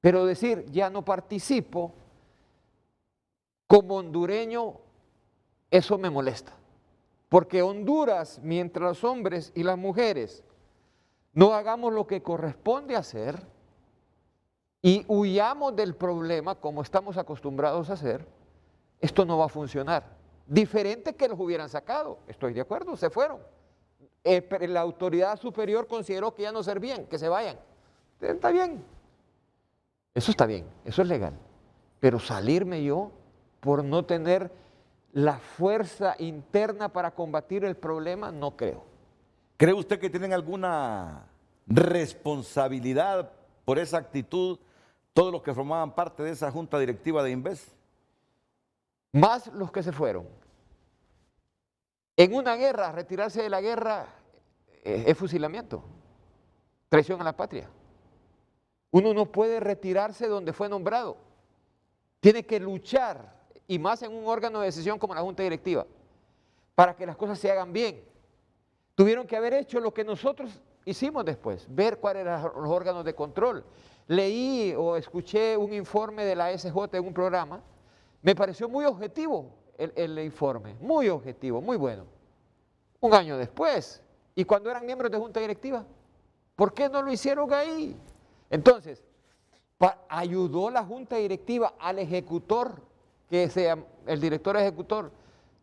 [SPEAKER 4] Pero decir, ya no participo, como hondureño, eso me molesta. Porque Honduras, mientras los hombres y las mujeres no hagamos lo que corresponde hacer y huyamos del problema como estamos acostumbrados a hacer, esto no va a funcionar. Diferente que los hubieran sacado, estoy de acuerdo, se fueron. Pero la autoridad superior consideró que ya no servían, que se vayan. Está bien, eso está bien, eso es legal. Pero salirme yo por no tener la fuerza interna para combatir el problema, no creo.
[SPEAKER 2] ¿Cree usted que tienen alguna responsabilidad por esa actitud todos los que formaban parte de esa junta directiva de Inves?
[SPEAKER 4] Más los que se fueron. En una guerra, retirarse de la guerra es fusilamiento, traición a la patria. Uno no puede retirarse donde fue nombrado. Tiene que luchar, y más en un órgano de decisión como la junta directiva, para que las cosas se hagan bien. Tuvieron que haber hecho lo que nosotros hicimos después, ver cuáles eran los órganos de control. Leí o escuché un informe de la SJ en un programa, me pareció muy objetivo el informe, muy objetivo, muy bueno. Un año después, y cuando eran miembros de junta directiva, ¿por qué no lo hicieron ahí? Entonces, ayudó la junta directiva al ejecutor, el director ejecutor,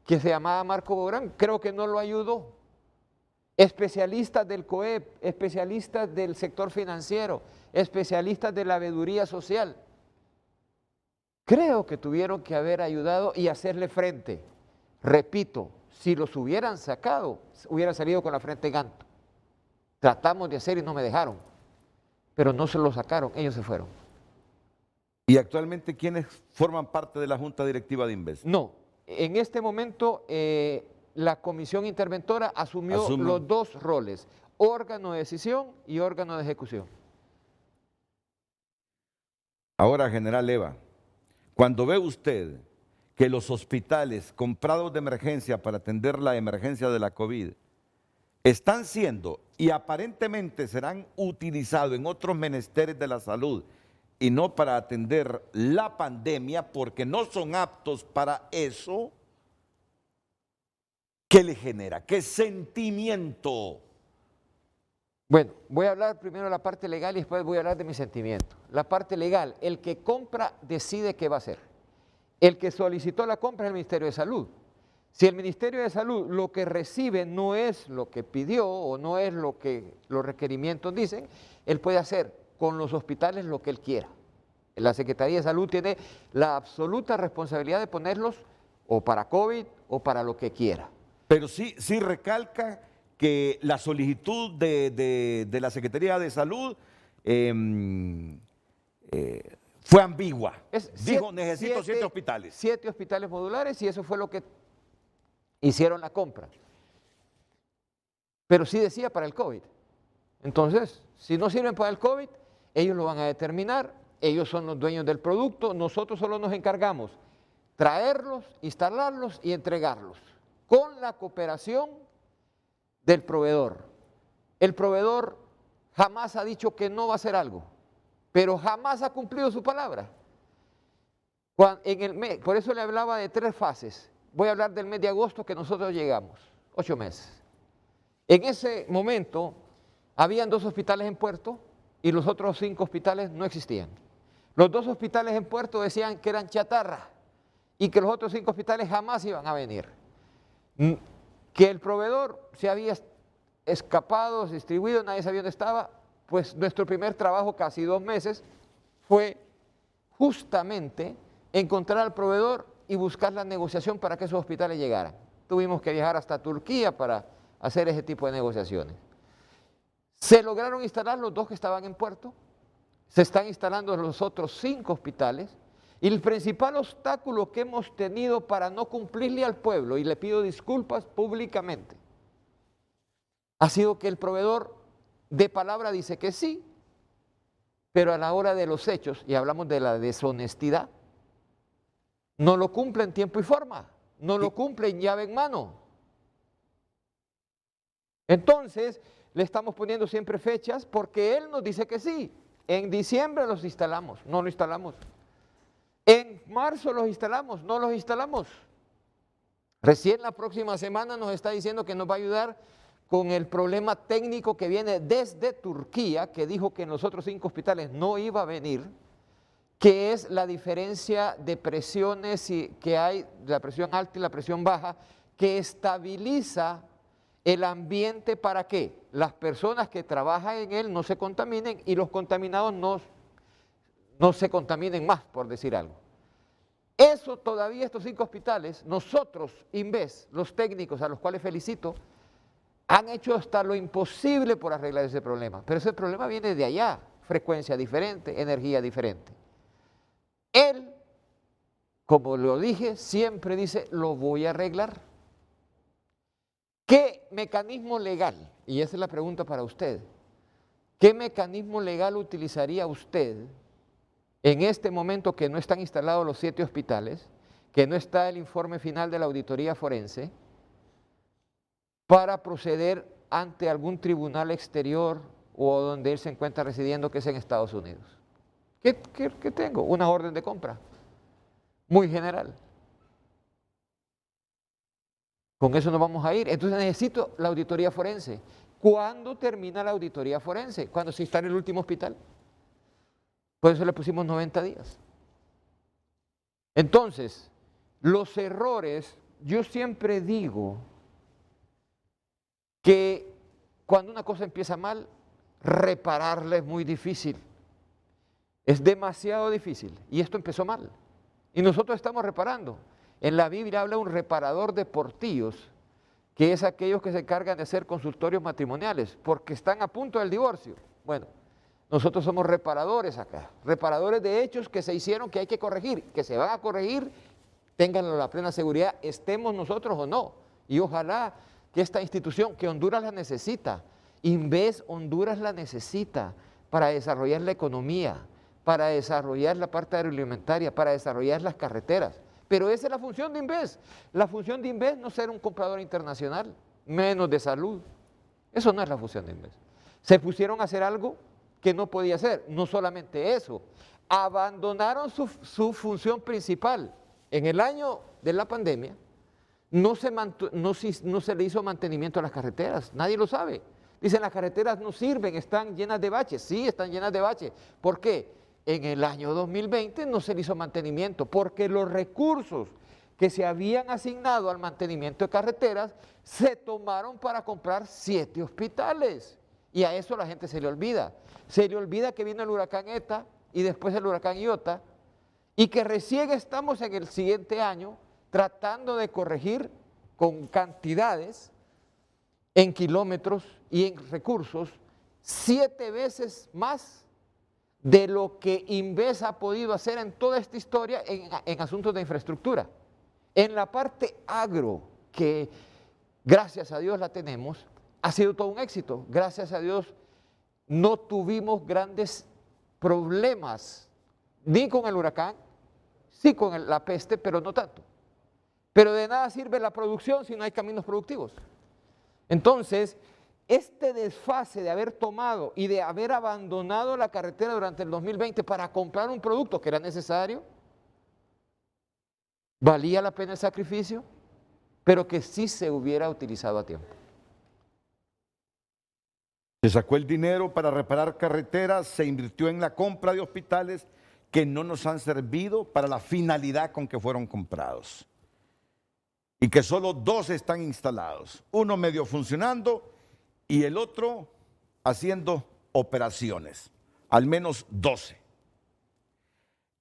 [SPEAKER 4] que se llamaba Marco Bográn, creo que no lo ayudó. Especialistas del COEP, especialistas del sector financiero, especialistas de la veeduría social, creo que tuvieron que haber ayudado y hacerle frente. Repito, si los hubieran sacado, hubieran salido con la frente en alto. Tratamos de hacer y no me dejaron, pero no se lo sacaron, ellos se fueron.
[SPEAKER 2] ¿Y actualmente quiénes forman parte de la Junta Directiva de Inves?
[SPEAKER 4] No, en este momento la comisión interventora asumió los dos roles, órgano de decisión y órgano de ejecución.
[SPEAKER 2] Ahora, general Eva, cuando ve usted que los hospitales comprados de emergencia para atender la emergencia de la COVID están siendo y aparentemente serán utilizados en otros menesteres de la salud y no para atender la pandemia porque no son aptos para eso, ¿qué le genera? ¿Qué sentimiento?
[SPEAKER 4] Bueno, voy a hablar primero de la parte legal y después voy a hablar de mi sentimiento. La parte legal, el que compra decide qué va a hacer. El que solicitó la compra es el Ministerio de Salud. Si el Ministerio de Salud lo que recibe no es lo que pidió o no es lo que los requerimientos dicen, él puede hacer con los hospitales lo que él quiera. La Secretaría de Salud tiene la absoluta responsabilidad de ponerlos o para COVID o para lo que quiera.
[SPEAKER 2] Pero sí recalca que la solicitud de la Secretaría de Salud fue ambigua. Dijo, necesito 7 hospitales.
[SPEAKER 4] 7 hospitales modulares y eso fue lo que hicieron la compra. Pero sí decía para el COVID. Entonces, si no sirven para el COVID, ellos lo van a determinar, ellos son los dueños del producto, nosotros solo nos encargamos traerlos, instalarlos y entregarlos con la cooperación del proveedor. El proveedor jamás ha dicho que no va a hacer algo, pero jamás ha cumplido su palabra. Por eso le hablaba de 3 fases. Voy a hablar del mes de agosto que nosotros llegamos, 8 meses. En ese momento habían 2 hospitales en Puerto y los otros 5 hospitales no existían. Los 2 hospitales en Puerto decían que eran chatarra y que los otros 5 hospitales jamás iban a venir. Que el proveedor se había escapado, se distribuido, nadie sabía dónde estaba, pues nuestro primer trabajo, casi 2 meses, fue justamente encontrar al proveedor y buscar la negociación para que esos hospitales llegaran. Tuvimos que viajar hasta Turquía para hacer ese tipo de negociaciones. Se lograron instalar los 2 que estaban en Puerto, se están instalando los otros 5 hospitales, y el principal obstáculo que hemos tenido para no cumplirle al pueblo, y le pido disculpas públicamente, ha sido que el proveedor de palabra dice que sí, pero a la hora de los hechos, y hablamos de la deshonestidad, no lo cumple en tiempo y forma, no lo cumple en llave en mano. Entonces, le estamos poniendo siempre fechas porque él nos dice que sí. En diciembre los instalamos, no lo instalamos. En marzo los instalamos, no los instalamos. Recién la próxima semana nos está diciendo que nos va a ayudar con el problema técnico que viene desde Turquía, que dijo que en los otros 5 hospitales no iba a venir, que es la diferencia de presiones que hay, la presión alta y la presión baja, que estabiliza el ambiente para que las personas que trabajan en él no se contaminen y los contaminados no se contaminen más, por decir algo. Eso todavía estos 5 hospitales, nosotros, Inves, los técnicos a los cuales felicito, han hecho hasta lo imposible por arreglar ese problema. Pero ese problema viene de allá, frecuencia diferente, energía diferente. Él, como lo dije, siempre dice, lo voy a arreglar. ¿Qué mecanismo legal? Y esa es la pregunta para usted. ¿Qué mecanismo legal utilizaría usted en este momento que no están instalados los 7 hospitales, que no está el informe final de la auditoría forense, para proceder ante algún tribunal exterior o donde él se encuentra residiendo, que es en Estados Unidos? ¿Qué tengo? Una orden de compra, muy general. Con eso nos vamos a ir. Entonces necesito la auditoría forense. ¿Cuándo termina la auditoría forense? ¿Cuándo se instala el último hospital? Por eso le pusimos 90 días. Entonces, los errores, yo siempre digo que cuando una cosa empieza mal, repararla es muy difícil. Es demasiado difícil. Y esto empezó mal. Y nosotros estamos reparando. En la Biblia habla un reparador de portillos que es aquellos que se encargan de hacer consultorios matrimoniales, porque están a punto del divorcio. Bueno, nosotros somos reparadores acá, reparadores de hechos que se hicieron, que hay que corregir, que se van a corregir, tengan la plena seguridad, estemos nosotros o no. Y ojalá que esta institución, que Honduras la necesita, Inves Honduras la necesita para desarrollar la economía, para desarrollar la parte agroalimentaria, para desarrollar las carreteras. Pero esa es la función de Inves. La función de Inves no es ser un comprador internacional, menos de salud. Eso no es la función de Inves. Se pusieron a hacer algo que no podía hacer. No solamente eso, abandonaron su función principal. En el año de la pandemia no se le hizo mantenimiento a las carreteras, nadie lo sabe. Dicen, las carreteras no sirven, están llenas de baches. Sí, están llenas de baches. ¿Por qué? En el año 2020 no se le hizo mantenimiento, porque los recursos que se habían asignado al mantenimiento de carreteras se tomaron para comprar 7 hospitales. Y a eso la gente se le olvida. Se le olvida que vino el huracán ETA y después el huracán Iota, y que recién estamos en el siguiente año tratando de corregir con cantidades en kilómetros y en recursos 7 veces más de lo que Inves ha podido hacer en toda esta historia en asuntos de infraestructura. En la parte agro, que gracias a Dios la tenemos, ha sido todo un éxito. Gracias a Dios no tuvimos grandes problemas, ni con el huracán, sí con la peste, pero no tanto. Pero de nada sirve la producción si no hay caminos productivos. Entonces, este desfase de haber tomado y de haber abandonado la carretera durante el 2020 para comprar un producto que era necesario, valía la pena el sacrificio, pero que sí se hubiera utilizado a tiempo.
[SPEAKER 2] Se sacó el dinero para reparar carreteras, se invirtió en la compra de hospitales que no nos han servido para la finalidad con que fueron comprados. Y que solo 2 están instalados, uno medio funcionando y el otro haciendo operaciones, al menos 12.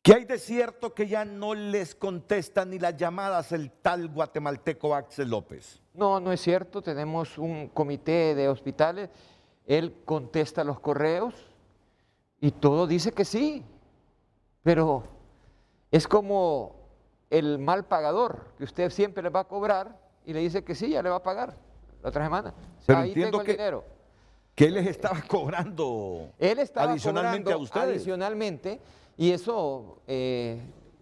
[SPEAKER 2] ¿Qué hay de cierto que ya no les contesta ni las llamadas el tal guatemalteco Axel López?
[SPEAKER 4] No, no es cierto, tenemos un comité de hospitales, él contesta los correos y todo dice que sí, pero es como el mal pagador, que usted siempre le va a cobrar y le dice que sí, ya le va a pagar la otra semana.
[SPEAKER 2] Pero
[SPEAKER 4] ahí
[SPEAKER 2] entiendo
[SPEAKER 4] tengo el dinero.
[SPEAKER 2] que él les estaba cobrando
[SPEAKER 4] Él estaba
[SPEAKER 2] adicionalmente
[SPEAKER 4] cobrando
[SPEAKER 2] a ustedes.
[SPEAKER 4] adicionalmente, y eso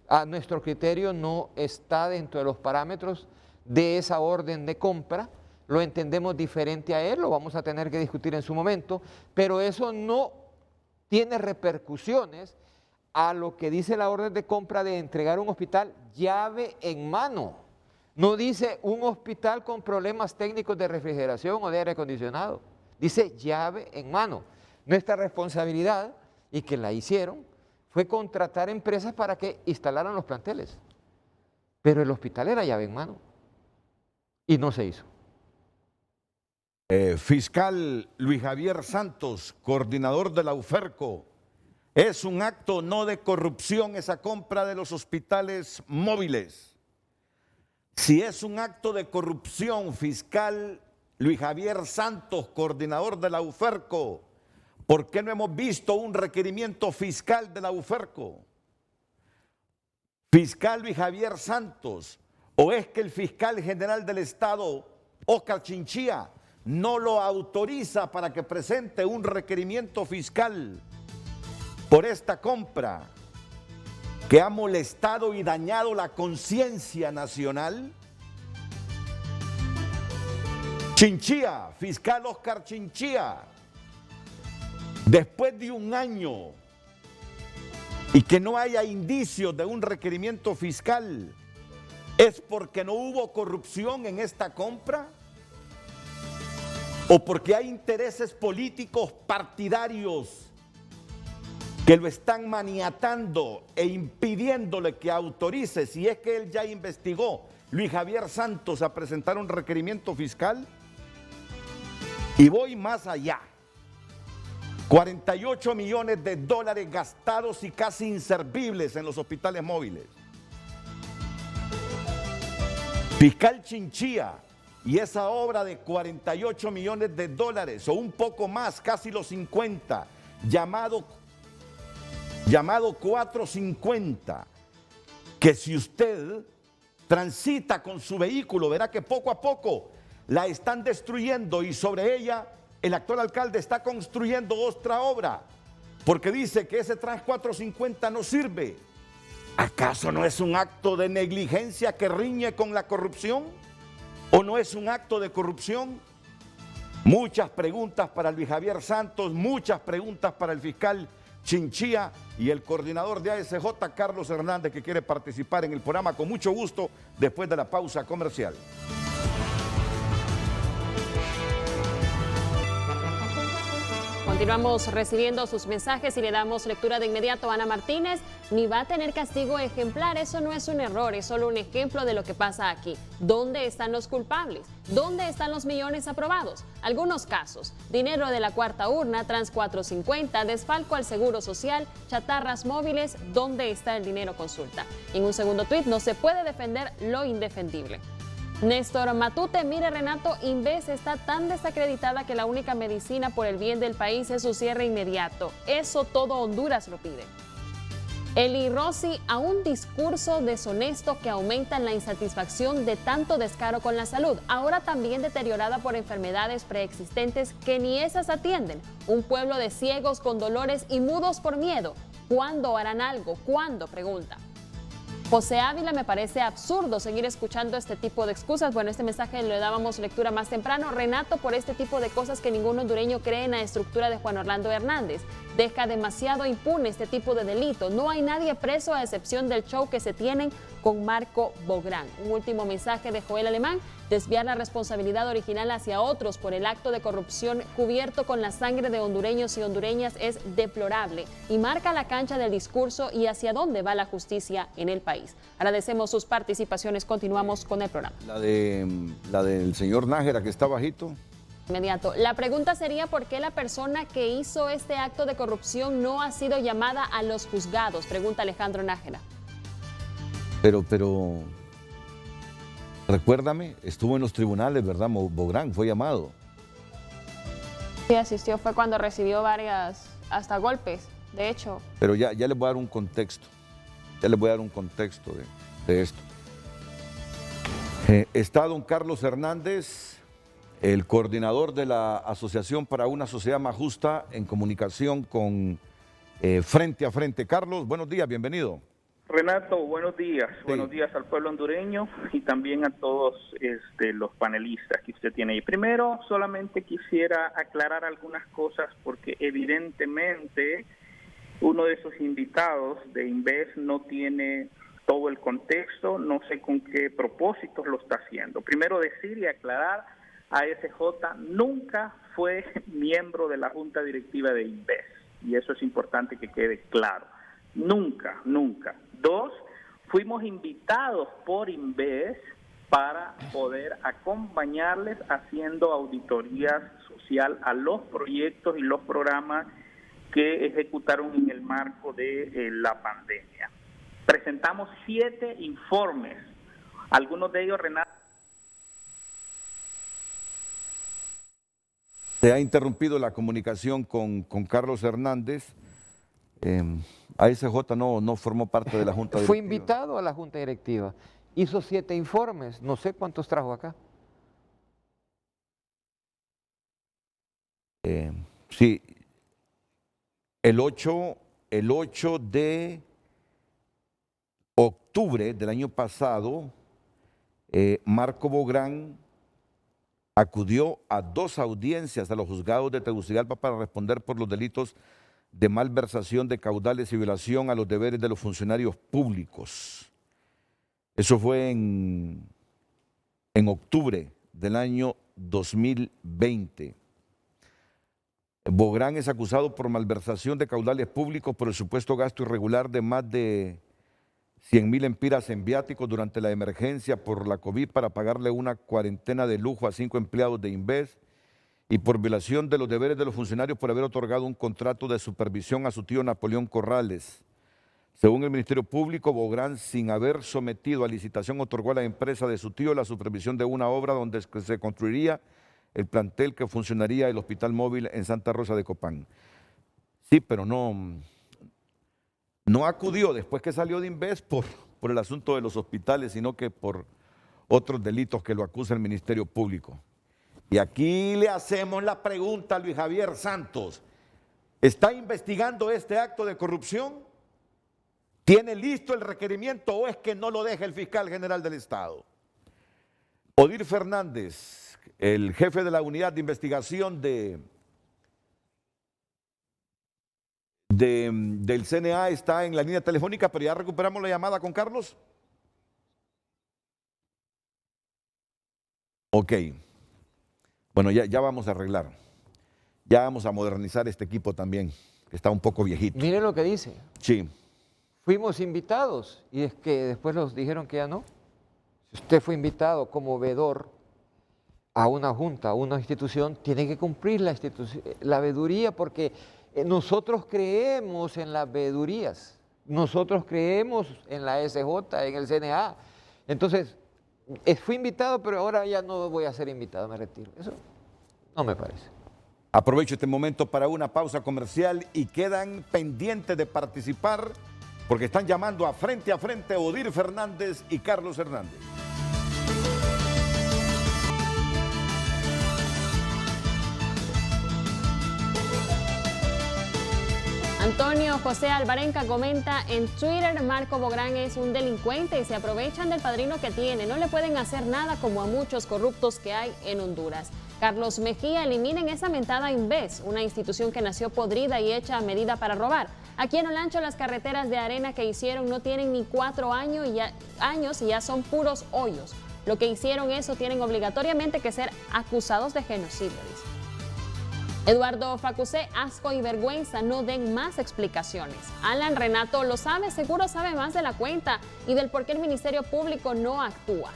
[SPEAKER 4] a nuestro criterio no está dentro de los parámetros de esa orden de compra. Lo entendemos diferente a él, lo vamos a tener que discutir en su momento, pero eso no tiene repercusiones a lo que dice la orden de compra de entregar un hospital llave en mano. No dice un hospital con problemas técnicos de refrigeración o de aire acondicionado. Dice llave en mano. Nuestra responsabilidad, y que la hicieron, fue contratar empresas para que instalaran los planteles. Pero el hospital era llave en mano. Y no se hizo.
[SPEAKER 2] Fiscal Luis Javier Santos, coordinador de la UFERCO, es un acto no de corrupción esa compra de los hospitales móviles. Si es un acto de corrupción, fiscal Luis Javier Santos, coordinador de la UFERCO, ¿por qué no hemos visto un requerimiento fiscal de la UFERCO? Fiscal Luis Javier Santos, ¿o es que el fiscal general del Estado, Oscar Chinchilla, no lo autoriza para que presente un requerimiento fiscal por esta compra que ha molestado y dañado la conciencia nacional? Chinchilla, fiscal Oscar Chinchilla, después de un año y que no haya indicios de un requerimiento fiscal, ¿es porque no hubo corrupción en esta compra? ¿O porque hay intereses políticos partidarios que lo están maniatando e impidiéndole que autorice, si es que él ya investigó, Luis Javier Santos, a presentar un requerimiento fiscal? Y voy más allá. 48 millones de dólares gastados y casi inservibles en los hospitales móviles. Fiscal Chinchilla, y esa obra de 48 millones de dólares o un poco más, casi los 50, llamado 450, que si usted transita con su vehículo, verá que poco a poco la están destruyendo y sobre ella el actual alcalde está construyendo otra obra, porque dice que ese Trans 450 no sirve. ¿Acaso no es un acto de negligencia que riñe con la corrupción? ¿O no es un acto de corrupción? Muchas preguntas para Luis Javier Santos, muchas preguntas para el fiscal Chinchilla y el coordinador de ASJ, Carlos Hernández, que quiere participar en el programa con mucho gusto después de la pausa comercial.
[SPEAKER 3] Continuamos recibiendo sus mensajes y le damos lectura de inmediato a Ana Martínez. Ni va a tener castigo ejemplar, eso no es un error, es solo un ejemplo de lo que pasa aquí. ¿Dónde están los culpables? ¿Dónde están los millones aprobados? Algunos casos: dinero de la cuarta urna, Trans 450, desfalco al Seguro Social, chatarras móviles. ¿Dónde está el dinero? Consulta. En un segundo tuit: no se puede defender lo indefendible. Néstor Matute: mire Renato, Inves está tan desacreditada que la única medicina por el bien del país es su cierre inmediato. Eso todo Honduras lo pide. Eli Rossi: a un discurso deshonesto que aumenta la insatisfacción de tanto descaro con la salud, ahora también deteriorada por enfermedades preexistentes que ni esas atienden. Un pueblo de ciegos con dolores y mudos por miedo. ¿Cuándo harán algo? ¿Cuándo? Pregunta. José Ávila: me parece absurdo seguir escuchando este tipo de excusas. Bueno, este mensaje le dábamos lectura más temprano. Renato: por este tipo de cosas que ningún hondureño cree en la estructura de Juan Orlando Hernández. Deja demasiado impune este tipo de delito. No hay nadie preso a excepción del show que se tienen con Marco Bográn. Un último mensaje de Joel Alemán: desviar la responsabilidad original hacia otros por el acto de corrupción cubierto con la sangre de hondureños y hondureñas es deplorable y marca la cancha del discurso y hacia dónde va la justicia en el país. Agradecemos sus participaciones. Continuamos con el programa.
[SPEAKER 2] La del señor Nájera, que está bajito.
[SPEAKER 3] Inmediato. La pregunta sería: ¿por qué la persona que hizo este acto de corrupción no ha sido llamada a los juzgados? Pregunta Alejandro Nájera.
[SPEAKER 2] Pero recuérdame, estuvo en los tribunales, ¿verdad? Bográn fue llamado.
[SPEAKER 3] Sí, asistió, fue cuando recibió varias, hasta golpes, de hecho.
[SPEAKER 2] Pero ya les voy a dar un contexto. Ya les voy a dar un contexto de esto. Está don Carlos Hernández, el coordinador de la Asociación para una Sociedad Más Justa, en comunicación con Frente a Frente. Carlos, buenos días, bienvenido.
[SPEAKER 6] Renato, buenos días.
[SPEAKER 2] Sí.
[SPEAKER 6] Buenos días al pueblo hondureño y también a todos los panelistas que usted tiene ahí. Primero, solamente quisiera aclarar algunas cosas porque evidentemente uno de esos invitados de Inves no tiene todo el contexto, no sé con qué propósitos lo está haciendo. Primero, decir y aclarar: ASJ nunca fue miembro de la Junta Directiva de Inves, y eso es importante que quede claro. Nunca, nunca. Dos, fuimos invitados por Inves para poder acompañarles haciendo auditoría social a los proyectos y los programas que ejecutaron en el marco de la pandemia. Presentamos 7 informes, algunos de ellos, Renato.
[SPEAKER 2] Se ha interrumpido la comunicación con Carlos Hernández. ASJ no formó parte de la Junta Directiva.
[SPEAKER 4] Fue invitado a la Junta Directiva. Hizo 7 informes, no sé cuántos trajo acá.
[SPEAKER 2] Sí, el 8 de octubre del año pasado, Marco Bográn acudió a 2 audiencias a los juzgados de Tegucigalpa para responder por los delitos de malversación de caudales y violación a los deberes de los funcionarios públicos. Eso fue en octubre del año 2020. Bográn es acusado por malversación de caudales públicos por el supuesto gasto irregular de más de 100,000 empiras en viáticos durante la emergencia por la COVID para pagarle una cuarentena de lujo a 5 empleados de Inves, y por violación de los deberes de los funcionarios por haber otorgado un contrato de supervisión a su tío Napoleón Corrales. Según el Ministerio Público, Bográn, sin haber sometido a licitación, otorgó a la empresa de su tío la supervisión de una obra donde se construiría el plantel que funcionaría el hospital móvil en Santa Rosa de Copán. Sí, pero no acudió después que salió de Inves por el asunto de los hospitales, sino que por otros delitos que lo acusa el Ministerio Público. Y aquí le hacemos la pregunta a Luis Javier Santos. ¿Está investigando este acto de corrupción? ¿Tiene listo el requerimiento o es que no lo deja el fiscal general del Estado? Odir Fernández, el jefe de la unidad de investigación del CNA, está en la línea telefónica, pero ya recuperamos la llamada con Carlos. Ok. Bueno, ya vamos a arreglar. Ya vamos a modernizar este equipo también, que está un poco viejito.
[SPEAKER 4] Miren lo que dice.
[SPEAKER 2] Sí.
[SPEAKER 4] Fuimos invitados y es que después nos dijeron que ya no. Si usted fue invitado como veedor a una junta, a una institución, tiene que cumplir la veeduría, porque nosotros creemos en las veedurías, nosotros creemos en la SJ, en el CNA. Entonces, fui invitado, pero ahora ya no voy a ser invitado, me retiro. Eso no me parece.
[SPEAKER 2] Aprovecho este momento para una pausa comercial y quedan pendientes de participar porque están llamando a frente Odir Fernández y Carlos Hernández.
[SPEAKER 3] Antonio José Alvarenga comenta en Twitter: Marco Bográn es un delincuente y se aprovechan del padrino que tiene. No le pueden hacer nada como a muchos corruptos que hay en Honduras. Carlos Mejía: eliminen esa mentada Inves, una institución que nació podrida y hecha a medida para robar. Aquí en Olancho las carreteras de arena que hicieron no tienen ni 4 años y ya son puros hoyos. Lo que hicieron eso tienen obligatoriamente que ser acusados de genocidio, dice. Eduardo Facusé: asco y vergüenza, no den más explicaciones. Alan Renato: lo sabe, seguro sabe más de la cuenta y del por qué el Ministerio Público no actúa.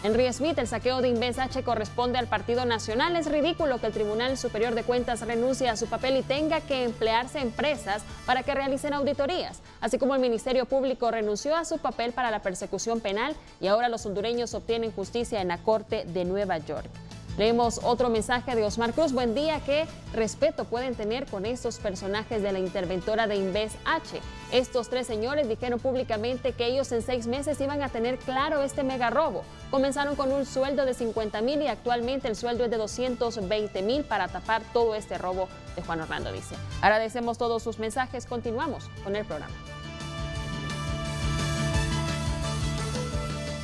[SPEAKER 3] Henry Smith: el saqueo de Inves H corresponde al Partido Nacional. Es ridículo que el Tribunal Superior de Cuentas renuncie a su papel y tenga que emplearse empresas para que realicen auditorías, así como el Ministerio Público renunció a su papel para la persecución penal y ahora los hondureños obtienen justicia en la Corte de Nueva York. Leemos otro mensaje de Osmar Cruz: buen día, ¿qué respeto pueden tener con estos personajes de la interventora de Inves H? Estos 3 señores dijeron públicamente que ellos en 6 meses iban a tener claro este mega robo. Comenzaron con un sueldo de 50,000 y actualmente el sueldo es de 220,000 para tapar todo este robo de Juan Orlando, dice. Agradecemos todos sus mensajes, continuamos con el programa.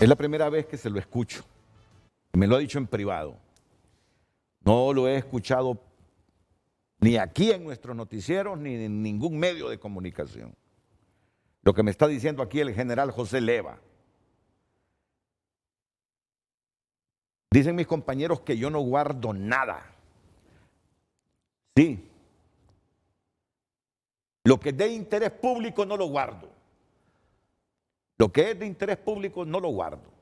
[SPEAKER 2] Es la primera vez que se lo escucho. Me lo ha dicho en privado. No lo he escuchado ni aquí en nuestros noticieros ni en ningún medio de comunicación. Lo que me está diciendo aquí el general José Leva. Dicen mis compañeros que yo no guardo nada. Sí. Lo que es de interés público no lo guardo. Lo que es de interés público no lo guardo.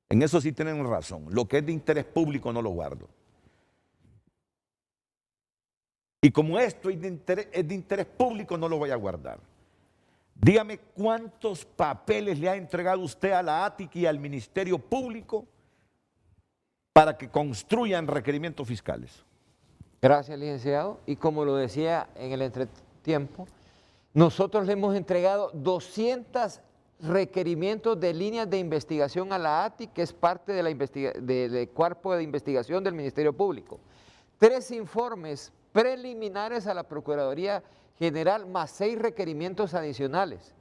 [SPEAKER 2] En eso sí tienen razón. Lo que es de interés público no lo guardo. Y como esto es de interés público, no lo voy a guardar. Dígame cuántos papeles le ha entregado usted a la ATIC y al Ministerio Público para que construyan requerimientos fiscales.
[SPEAKER 4] Gracias, licenciado. Y como lo decía en el entretiempo, nosotros le hemos entregado 200 requerimientos de líneas de investigación a la ATIC, que es parte de del cuerpo de investigación del Ministerio Público. 3 informes preliminares a la Procuraduría General, más 6 requerimientos adicionales.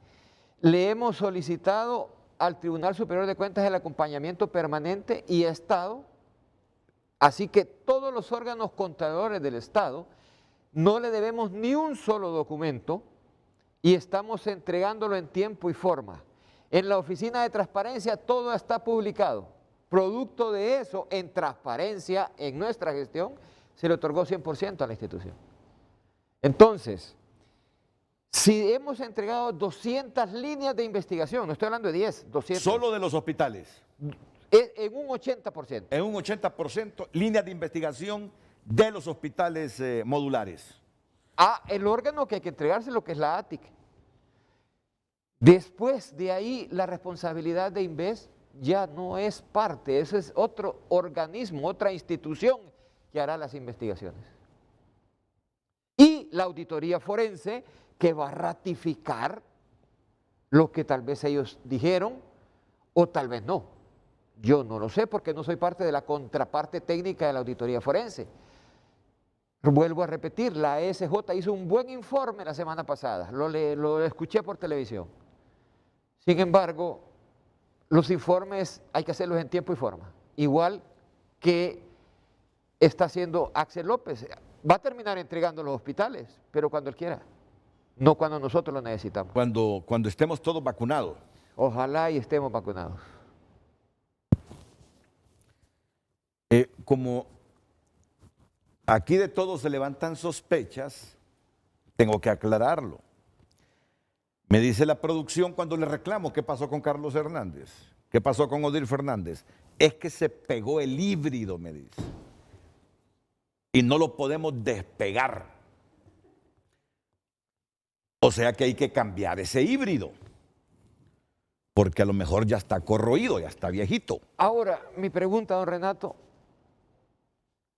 [SPEAKER 4] Le hemos solicitado al Tribunal Superior de Cuentas el acompañamiento permanente y Estado, así que todos los órganos contadores del Estado no le debemos ni un solo documento y estamos entregándolo en tiempo y forma. En la Oficina de Transparencia todo está publicado. Producto de eso, en transparencia, en nuestra gestión, se le otorgó 100% a la institución. Entonces, si hemos entregado 200 líneas de investigación, no estoy hablando de 10, 200.
[SPEAKER 2] Solo de los hospitales.
[SPEAKER 4] En un 80%.
[SPEAKER 2] En un 80% líneas de investigación de los hospitales modulares.
[SPEAKER 4] El órgano que hay que entregarse lo que es la ATIC. Después de ahí, la responsabilidad de Inves ya no es parte, ese es otro organismo, otra institución que hará las investigaciones. Y la auditoría forense que va a ratificar lo que tal vez ellos dijeron o tal vez no. Yo no lo sé porque no soy parte de la contraparte técnica de la auditoría forense. Vuelvo a repetir, la ESJ hizo un buen informe la semana pasada, lo escuché por televisión. Sin embargo, los informes hay que hacerlos en tiempo y forma, igual que está haciendo Axel López. Va a terminar entregando los hospitales, pero cuando él quiera, no cuando nosotros lo necesitamos.
[SPEAKER 2] Cuando estemos todos vacunados.
[SPEAKER 4] Ojalá y estemos vacunados.
[SPEAKER 2] Como aquí de todos se levantan sospechas, tengo que aclararlo. Me dice la producción cuando le reclamo qué pasó con Carlos Hernández, qué pasó con Odir Fernández. Es que se pegó el híbrido, me dice. Y no lo podemos despegar. O sea que hay que cambiar ese híbrido. Porque a lo mejor ya está corroído, ya está viejito.
[SPEAKER 4] Ahora, mi pregunta, don Renato,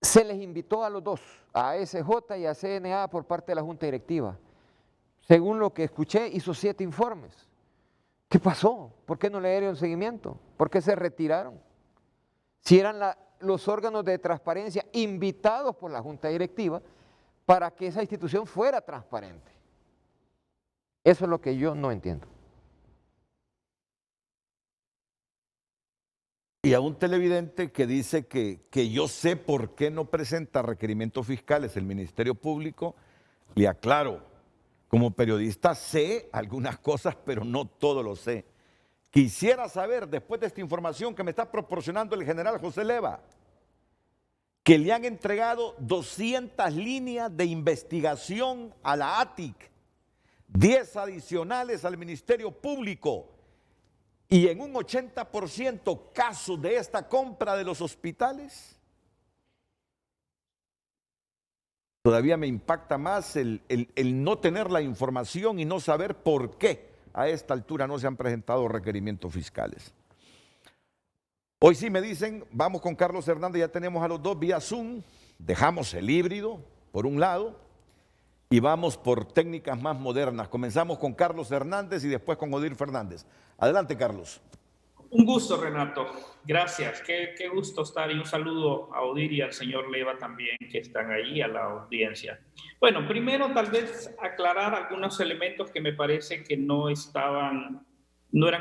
[SPEAKER 4] se les invitó a los dos, a ASJ y a CNA por parte de la Junta Directiva. Según lo que escuché, hizo 7 informes. ¿Qué pasó? ¿Por qué no le dieron seguimiento? ¿Por qué se retiraron? Si eran los órganos de transparencia invitados por la Junta Directiva para que esa institución fuera transparente. Eso es lo que yo no entiendo.
[SPEAKER 2] Y a un televidente que dice que yo sé por qué no presenta requerimientos fiscales el Ministerio Público, le aclaro, como periodista sé algunas cosas, pero no todo lo sé. Quisiera saber, después de esta información que me está proporcionando el general José Leva, que le han entregado 200 líneas de investigación a la ATIC, 10 adicionales al Ministerio Público, y en un 80% casos de esta compra de los hospitales. Todavía me impacta más el no tener la información y no saber por qué a esta altura no se han presentado requerimientos fiscales. Hoy sí me dicen, vamos con Carlos Hernández, ya tenemos a los dos vía Zoom, dejamos el híbrido por un lado y vamos por técnicas más modernas. Comenzamos con Carlos Hernández y después con Odir Fernández. Adelante, Carlos.
[SPEAKER 6] Un gusto, Renato. Gracias. Qué gusto estar y un saludo a Odir y al señor Leva también que están ahí, a la audiencia. Bueno, primero tal vez aclarar algunos elementos que me parece que no eran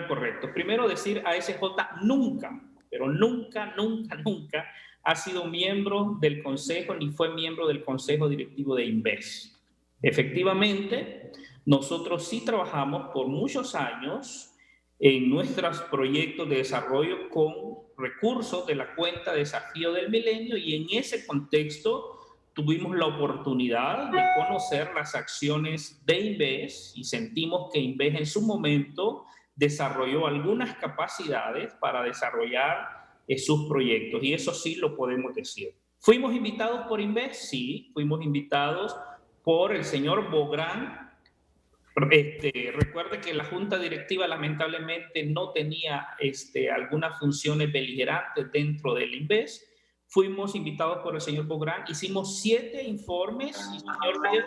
[SPEAKER 6] correctos. Primero decir ASJ nunca, pero nunca ha sido miembro del consejo ni fue miembro del consejo directivo de Inves. Efectivamente, nosotros sí trabajamos por muchos años en nuestros proyectos de desarrollo con recursos de la cuenta Desafío del Milenio y en ese contexto tuvimos la oportunidad de conocer las acciones de Inves y sentimos que Inves en su momento desarrolló algunas capacidades para desarrollar sus proyectos y eso sí lo podemos decir. ¿Fuimos invitados por Inves? Sí, fuimos invitados por el señor Bográn. Recuerde que la Junta Directiva lamentablemente no tenía algunas funciones beligerantes dentro del Inves. Fuimos invitados por el señor Bográn, hicimos 7 informes y señor,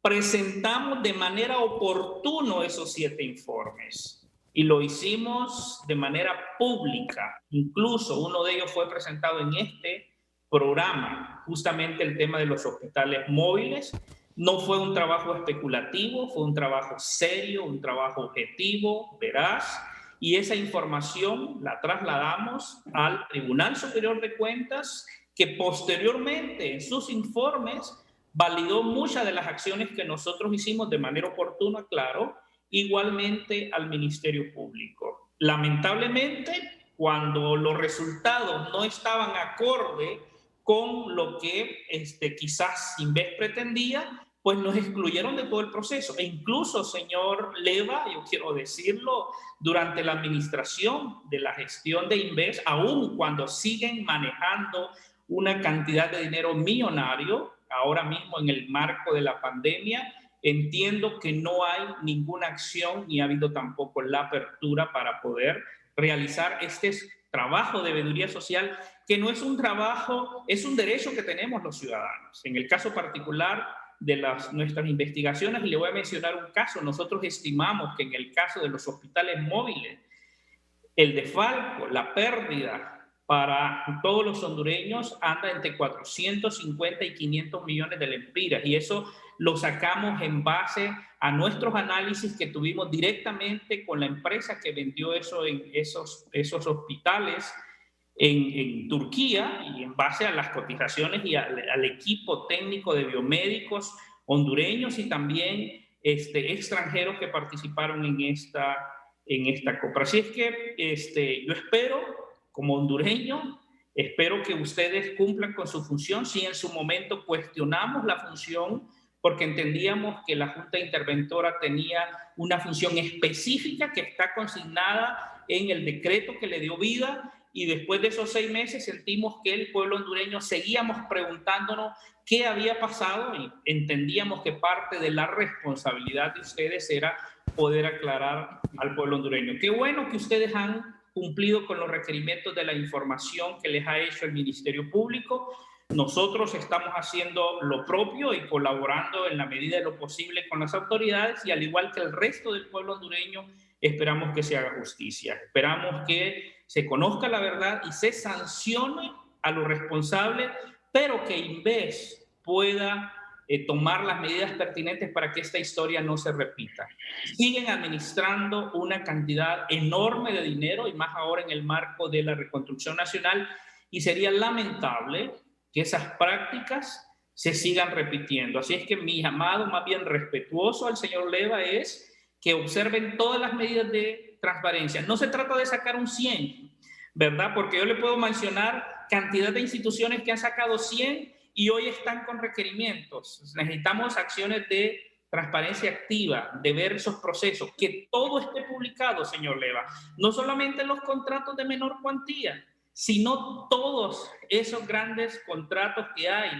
[SPEAKER 6] presentamos de manera oportuna esos 7 informes y lo hicimos de manera pública. Incluso uno de ellos fue presentado en este programa, justamente el tema de los hospitales móviles. No fue un trabajo especulativo, fue un trabajo serio, un trabajo objetivo, veraz, y esa información la trasladamos al Tribunal Superior de Cuentas, que posteriormente en sus informes validó muchas de las acciones que nosotros hicimos de manera oportuna, claro, igualmente al Ministerio Público. Lamentablemente, cuando los resultados no estaban acorde con lo que quizás Inves pretendía, pues nos excluyeron de todo el proceso. E incluso, señor Leva, yo quiero decirlo, durante la administración de la gestión de Inves, aún cuando siguen manejando una cantidad de dinero millonario, ahora mismo en el marco de la pandemia, entiendo que no hay ninguna acción ni ha habido tampoco la apertura para poder realizar este trabajo de veeduría social, que no es un trabajo, es un derecho que tenemos los ciudadanos. En el caso particular de nuestras investigaciones, y le voy a mencionar un caso, nosotros estimamos que en el caso de los hospitales móviles, el desfalco, la pérdida para todos los hondureños anda entre 450 y 500 millones de lempiras, y eso lo sacamos en base a nuestros análisis que tuvimos directamente con la empresa que vendió eso en esos hospitales en Turquía, y en base a las cotizaciones y al equipo técnico de biomédicos hondureños y también extranjeros que participaron en esta compra. Así es que yo espero, como hondureño, espero que ustedes cumplan con su función. Si en su momento cuestionamos la función, porque entendíamos que la Junta Interventora tenía una función específica que está consignada en el decreto que le dio vida, y después de esos 6 meses sentimos que el pueblo hondureño seguíamos preguntándonos qué había pasado, y entendíamos que parte de la responsabilidad de ustedes era poder aclarar al pueblo hondureño. Qué bueno que ustedes han cumplido con los requerimientos de la información que les ha hecho el Ministerio Público. Nosotros estamos haciendo lo propio y colaborando en la medida de lo posible con las autoridades, y al igual que el resto del pueblo hondureño, esperamos que se haga justicia. Esperamos que se conozca la verdad y se sancione a los responsables, pero que INVES pueda tomar las medidas pertinentes para que esta historia no se repita. Siguen administrando una cantidad enorme de dinero, y más ahora en el marco de la reconstrucción nacional, y sería lamentable que esas prácticas se sigan repitiendo. Así es que mi llamado más bien respetuoso al señor Leyva es que observen todas las medidas de transparencia. No se trata de sacar un 100, ¿verdad? Porque yo le puedo mencionar cantidad de instituciones que han sacado 100 y hoy están con requerimientos. Necesitamos acciones de transparencia activa, de ver esos procesos, que todo esté publicado, señor Leyva. No solamente los contratos de menor cuantía, sino todos esos grandes contratos que hay,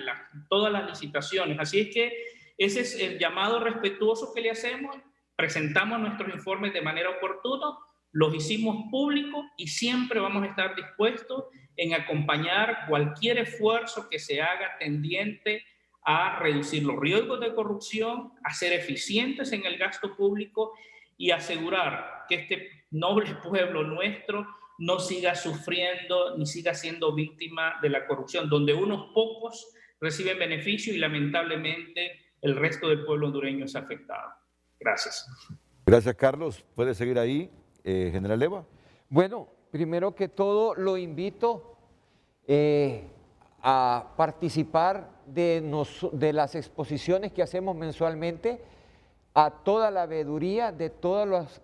[SPEAKER 6] todas las licitaciones. Así es que ese es el llamado respetuoso que le hacemos. Presentamos nuestros informes de manera oportuna, los hicimos públicos, y siempre vamos a estar dispuestos en acompañar cualquier esfuerzo que se haga tendiente a reducir los riesgos de corrupción, a ser eficientes en el gasto público y asegurar que este noble pueblo nuestro no siga sufriendo ni siga siendo víctima de la corrupción, donde unos pocos reciben beneficio y lamentablemente el resto del pueblo hondureño es afectado. Gracias.
[SPEAKER 2] Gracias, Carlos. ¿Puede seguir ahí, General Leyva?
[SPEAKER 4] Bueno, primero que todo lo invito a participar de las exposiciones que hacemos mensualmente, a toda la veeduría de todas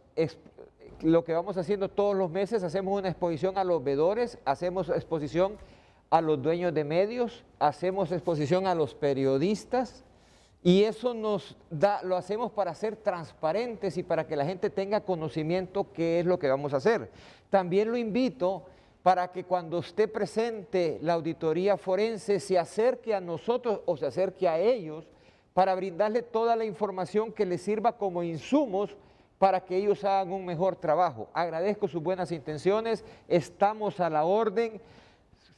[SPEAKER 4] lo que vamos haciendo todos los meses. Hacemos una exposición a los veedores, hacemos exposición a los dueños de medios, hacemos exposición a los periodistas, y eso lo hacemos para ser transparentes y para que la gente tenga conocimiento qué es lo que vamos a hacer. También lo invito para que cuando usted presente la auditoría forense se acerque a nosotros o se acerque a ellos para brindarle toda la información que les sirva como insumos para que ellos hagan un mejor trabajo. Agradezco sus buenas intenciones, estamos a la orden.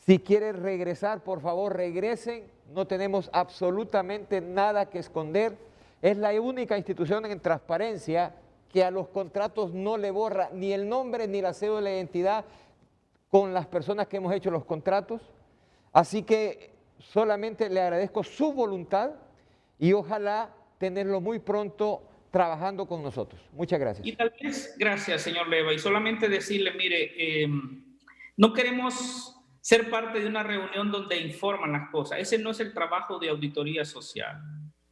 [SPEAKER 4] Si quieren regresar, por favor regresen, no tenemos absolutamente nada que esconder. Es la única institución en transparencia que a los contratos no le borra ni el nombre ni la cédula de identidad con las personas que hemos hecho los contratos. Así que solamente le agradezco su voluntad y ojalá tenerlo muy pronto trabajando con nosotros. Muchas gracias.
[SPEAKER 6] Y tal vez, gracias, señor Leyva, y solamente decirle, mire, no queremos ser parte de una reunión donde informan las cosas. Ese no es el trabajo de auditoría social.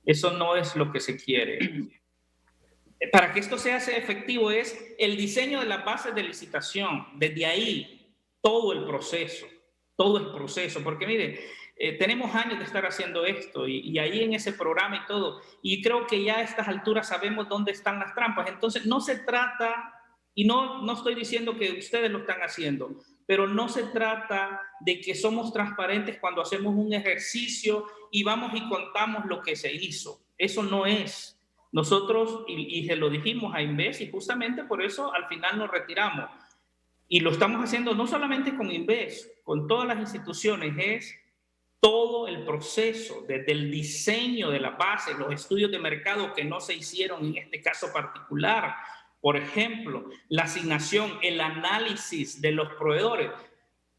[SPEAKER 6] Eso no es lo que se quiere. Para que esto sea efectivo es el diseño de las bases de licitación. Desde ahí, todo el proceso, porque mire, tenemos años de estar haciendo esto y ahí en ese programa y todo, y creo que ya a estas alturas sabemos dónde están las trampas. Entonces no se trata, y no estoy diciendo que ustedes lo están haciendo, pero no se trata de que somos transparentes cuando hacemos un ejercicio y vamos y contamos lo que se hizo. Eso no es. Nosotros, y se lo dijimos a Inves, y justamente por eso al final nos retiramos. Y lo estamos haciendo no solamente con Inves, con todas las instituciones, es todo el proceso, desde el diseño de la base, los estudios de mercado que no se hicieron en este caso particular, por ejemplo, la asignación, el análisis de los proveedores.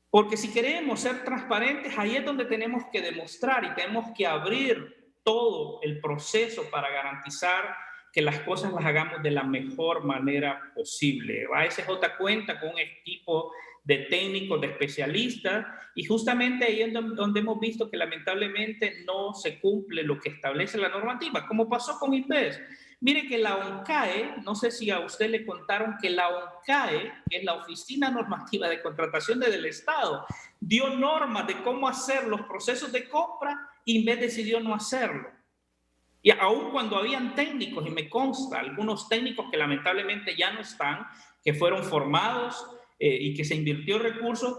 [SPEAKER 6] Porque si queremos ser transparentes, ahí es donde tenemos que demostrar y tenemos que abrir todo el proceso para garantizar que las cosas las hagamos de la mejor manera posible. ASJ cuenta con un equipo de técnicos, de especialistas, y justamente ahí es donde hemos visto que lamentablemente no se cumple lo que establece la normativa, como pasó con IPES. Mire que la ONCAE, no sé si a usted le contaron que la ONCAE, que es la Oficina Normativa de Contratación del Estado, dio normas de cómo hacer los procesos de compra y INVES decidió no hacerlo. Y aún cuando habían técnicos, y me consta, algunos técnicos que lamentablemente ya no están, que fueron formados y que se invirtió recursos,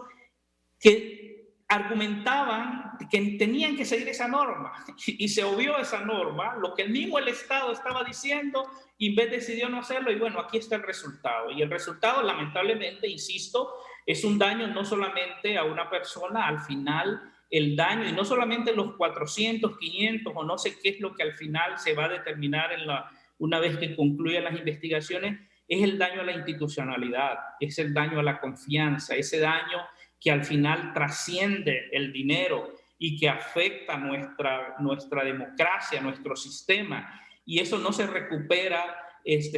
[SPEAKER 6] que argumentaban que tenían que seguir esa norma y se obvió esa norma, lo que el mismo el Estado estaba diciendo, INVES decidió no hacerlo y bueno, aquí está el resultado. Y el resultado, lamentablemente, insisto, es un daño no solamente a una persona, al final el daño, y no solamente los 400, 500 o no sé qué es lo que al final se va a determinar una vez que concluyan las investigaciones, es el daño a la institucionalidad, es el daño a la confianza, ese daño que al final trasciende el dinero y que afecta nuestra democracia, nuestro sistema. Y eso no se recupera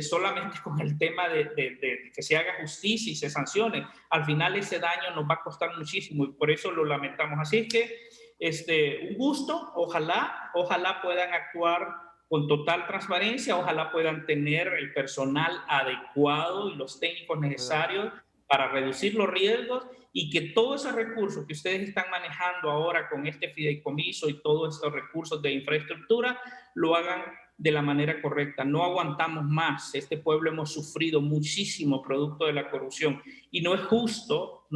[SPEAKER 6] solamente con el tema de que se haga justicia y se sancione. Al final ese daño nos va a costar muchísimo y por eso lo lamentamos. Así es que un gusto, ojalá puedan actuar con total transparencia, ojalá puedan tener el personal adecuado y los técnicos necesarios para reducir los riesgos y que todos esos recursos que ustedes están manejando ahora con este fideicomiso y todos estos recursos de infraestructura lo hagan de la manera correcta. No aguantamos más. Este pueblo hemos sufrido muchísimo producto de la corrupción y no es justo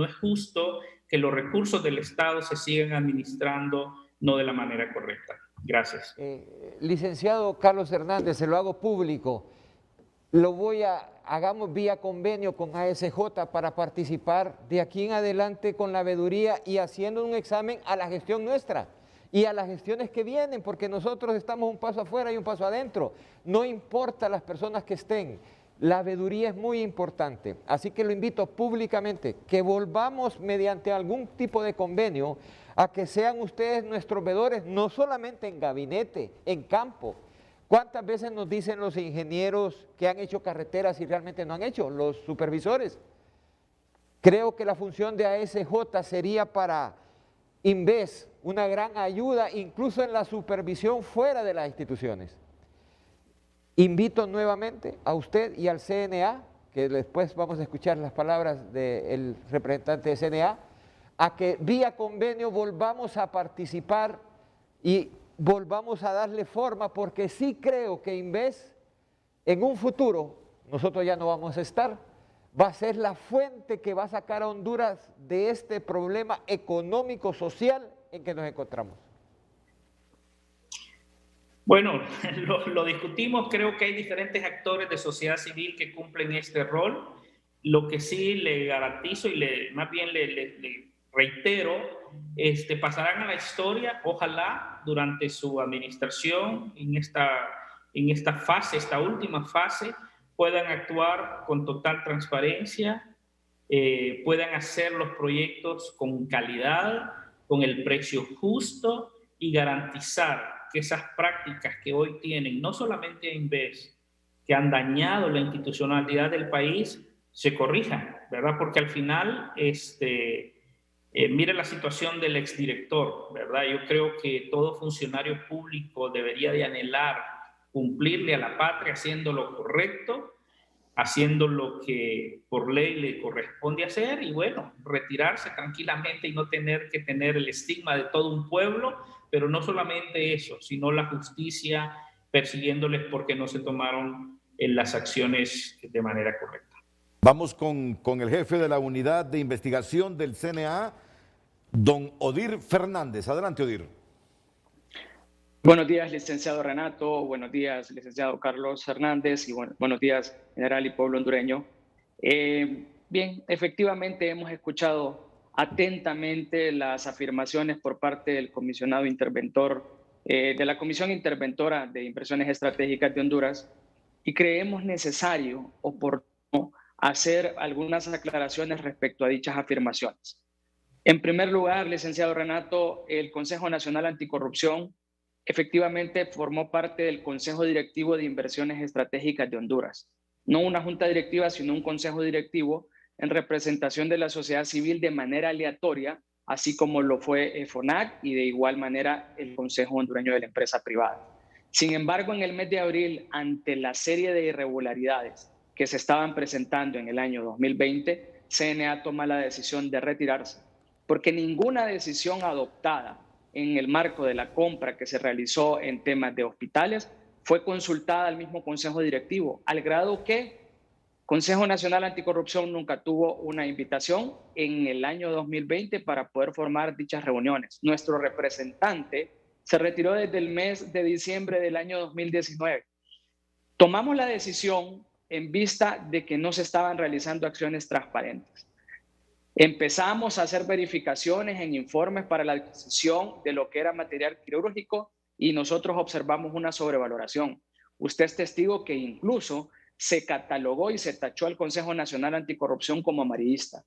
[SPEAKER 6] que los recursos del Estado se sigan administrando no de la manera correcta. Gracias.
[SPEAKER 4] Licenciado Carlos Hernández, se lo hago público. Hagamos vía convenio con ASJ para participar de aquí en adelante con la veeduría y haciendo un examen a la gestión nuestra y a las gestiones que vienen, porque nosotros estamos un paso afuera y un paso adentro. No importa las personas que estén, la veeduría es muy importante. Así que lo invito públicamente, que volvamos mediante algún tipo de convenio a que sean ustedes nuestros veedores, no solamente en gabinete, en campo. ¿Cuántas veces nos dicen los ingenieros que han hecho carreteras y realmente no han hecho? Los supervisores. Creo que la función de ASJ sería para INVES una gran ayuda, incluso en la supervisión fuera de las instituciones. Invito nuevamente a usted y al CNA, que después vamos a escuchar las palabras del representante de CNA, a que vía convenio volvamos a participar y volvamos a darle forma, porque sí creo que INVES en un futuro, nosotros ya no vamos a estar, va a ser la fuente que va a sacar a Honduras de este problema económico, social en que nos encontramos.
[SPEAKER 6] Bueno, lo discutimos, creo que hay diferentes actores de sociedad civil que cumplen este rol. Lo que sí le garantizo y más bien le reitero, pasarán a la historia, ojalá durante su administración, en esta fase, esta última fase, puedan actuar con total transparencia, puedan hacer los proyectos con calidad, con el precio justo y garantizar que esas prácticas que hoy tienen, no solamente en INVES, que han dañado la institucionalidad del país, se corrijan, ¿verdad? Porque al final, mire la situación del exdirector, ¿verdad? Yo creo que todo funcionario público debería de anhelar cumplirle a la patria haciendo lo correcto, haciendo lo que por ley le corresponde hacer y bueno, retirarse tranquilamente y no tener que tener el estigma de todo un pueblo, pero no solamente eso, sino la justicia persiguiéndoles porque no se tomaron las acciones de manera correcta.
[SPEAKER 2] Vamos con el jefe de la unidad de investigación del CNA, don Odir Fernández. Adelante, Odir.
[SPEAKER 7] Buenos días, licenciado Renato. Buenos días, licenciado Carlos Hernández. Y buenos días, general y pueblo hondureño. Bien, efectivamente hemos escuchado atentamente las afirmaciones por parte del comisionado interventor, de la Comisión Interventora de Inversiones Estratégicas de Honduras, y creemos necesario, oportuno, hacer algunas aclaraciones respecto a dichas afirmaciones. En primer lugar, licenciado Renato, el Consejo Nacional Anticorrupción efectivamente formó parte del Consejo Directivo de Inversiones Estratégicas de Honduras. No una junta directiva, sino un consejo directivo en representación de la sociedad civil de manera aleatoria, así como lo fue FONAC y de igual manera el Consejo Hondureño de la Empresa Privada. Sin embargo, en el mes de abril, ante la serie de irregularidades que se estaban presentando en el año 2020, CNA toma la decisión de retirarse, porque ninguna decisión adoptada en el marco de la compra que se realizó en temas de hospitales fue consultada al mismo Consejo Directivo, al grado que Consejo Nacional Anticorrupción nunca tuvo una invitación en el año 2020 para poder formar dichas reuniones. Nuestro representante se retiró desde el mes de diciembre del año 2019. Tomamos la decisión en vista de que no se estaban realizando acciones transparentes. Empezamos a hacer verificaciones en informes para la adquisición de lo que era material quirúrgico y nosotros observamos una sobrevaloración. Usted es testigo que incluso se catalogó y se tachó al Consejo Nacional Anticorrupción como amarillista.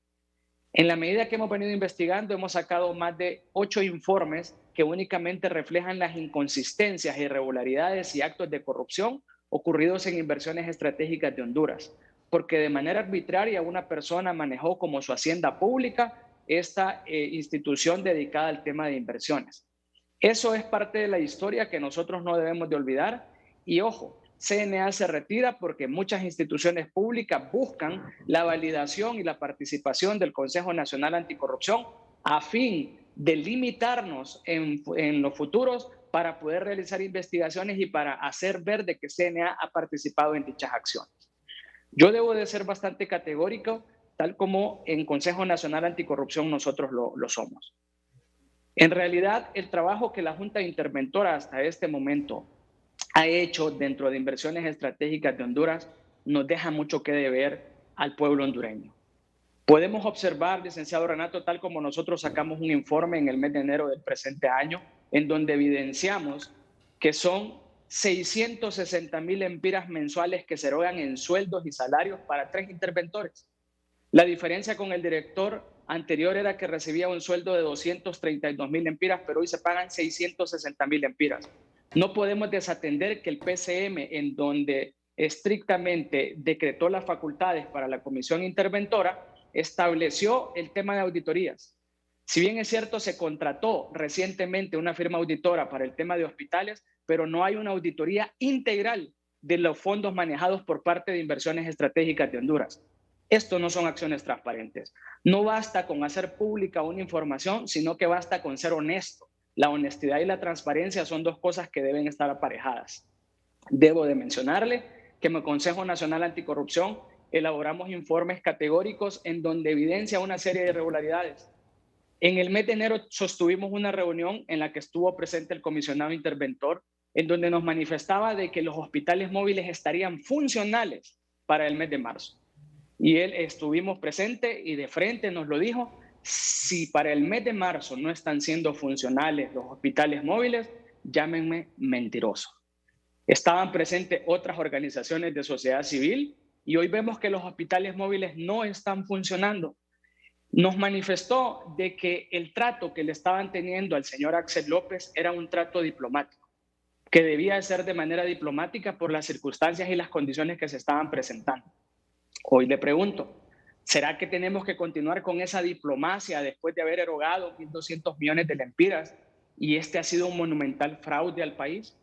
[SPEAKER 7] En la medida que hemos venido investigando, hemos sacado más de 8 informes que únicamente reflejan las inconsistencias, irregularidades y actos de corrupción ocurridos en inversiones estratégicas de Honduras, porque de manera arbitraria una persona manejó como su hacienda pública esta institución dedicada al tema de inversiones. Eso es parte de la historia que nosotros no debemos de olvidar. Y ojo, CNA se retira porque muchas instituciones públicas buscan la validación y la participación del Consejo Nacional Anticorrupción a fin de limitarnos en los futuros para poder realizar investigaciones y para hacer ver de que CNA ha participado en dichas acciones. Yo debo de ser bastante categórico, tal como en Consejo Nacional Anticorrupción nosotros lo somos. En realidad, el trabajo que la Junta Interventora hasta este momento ha hecho dentro de inversiones estratégicas de Honduras nos deja mucho que deber al pueblo hondureño. Podemos observar, licenciado Renato, tal como nosotros sacamos un informe en el mes de enero del presente año, en donde evidenciamos que son 660,000 empiras mensuales que se erogan en sueldos y salarios para 3 interventores. La diferencia con el director anterior era que recibía un sueldo de 232,000 empiras, pero hoy se pagan 660,000 empiras. No podemos desatender que el PCM, en donde estrictamente decretó las facultades para la comisión interventora, estableció el tema de auditorías. Si bien es cierto, se contrató recientemente una firma auditora para el tema de hospitales, pero no hay una auditoría integral de los fondos manejados por parte de inversiones estratégicas de Honduras. Esto no son acciones transparentes. No basta con hacer pública una información, sino que basta con ser honesto. La honestidad y la transparencia son 2 cosas que deben estar aparejadas. Debo de mencionarle que en el Consejo Nacional Anticorrupción elaboramos informes categóricos en donde evidencia una serie de irregularidades. En el mes de enero sostuvimos una reunión en la que estuvo presente el comisionado interventor, en donde nos manifestaba de que los hospitales móviles estarían funcionales para el mes de marzo. Y él estuvimos presentes y de frente nos lo dijo: si para el mes de marzo no están siendo funcionales los hospitales móviles, llámenme mentiroso. Estaban presentes otras organizaciones de sociedad civil y hoy vemos que los hospitales móviles no están funcionando. Nos manifestó de que el trato que le estaban teniendo al señor Axel López era un trato diplomático, que debía ser de manera diplomática por las circunstancias y las condiciones que se estaban presentando. Hoy le pregunto, ¿será que tenemos que continuar con esa diplomacia después de haber erogado 1.200 millones de lempiras y este ha sido un monumental fraude al país?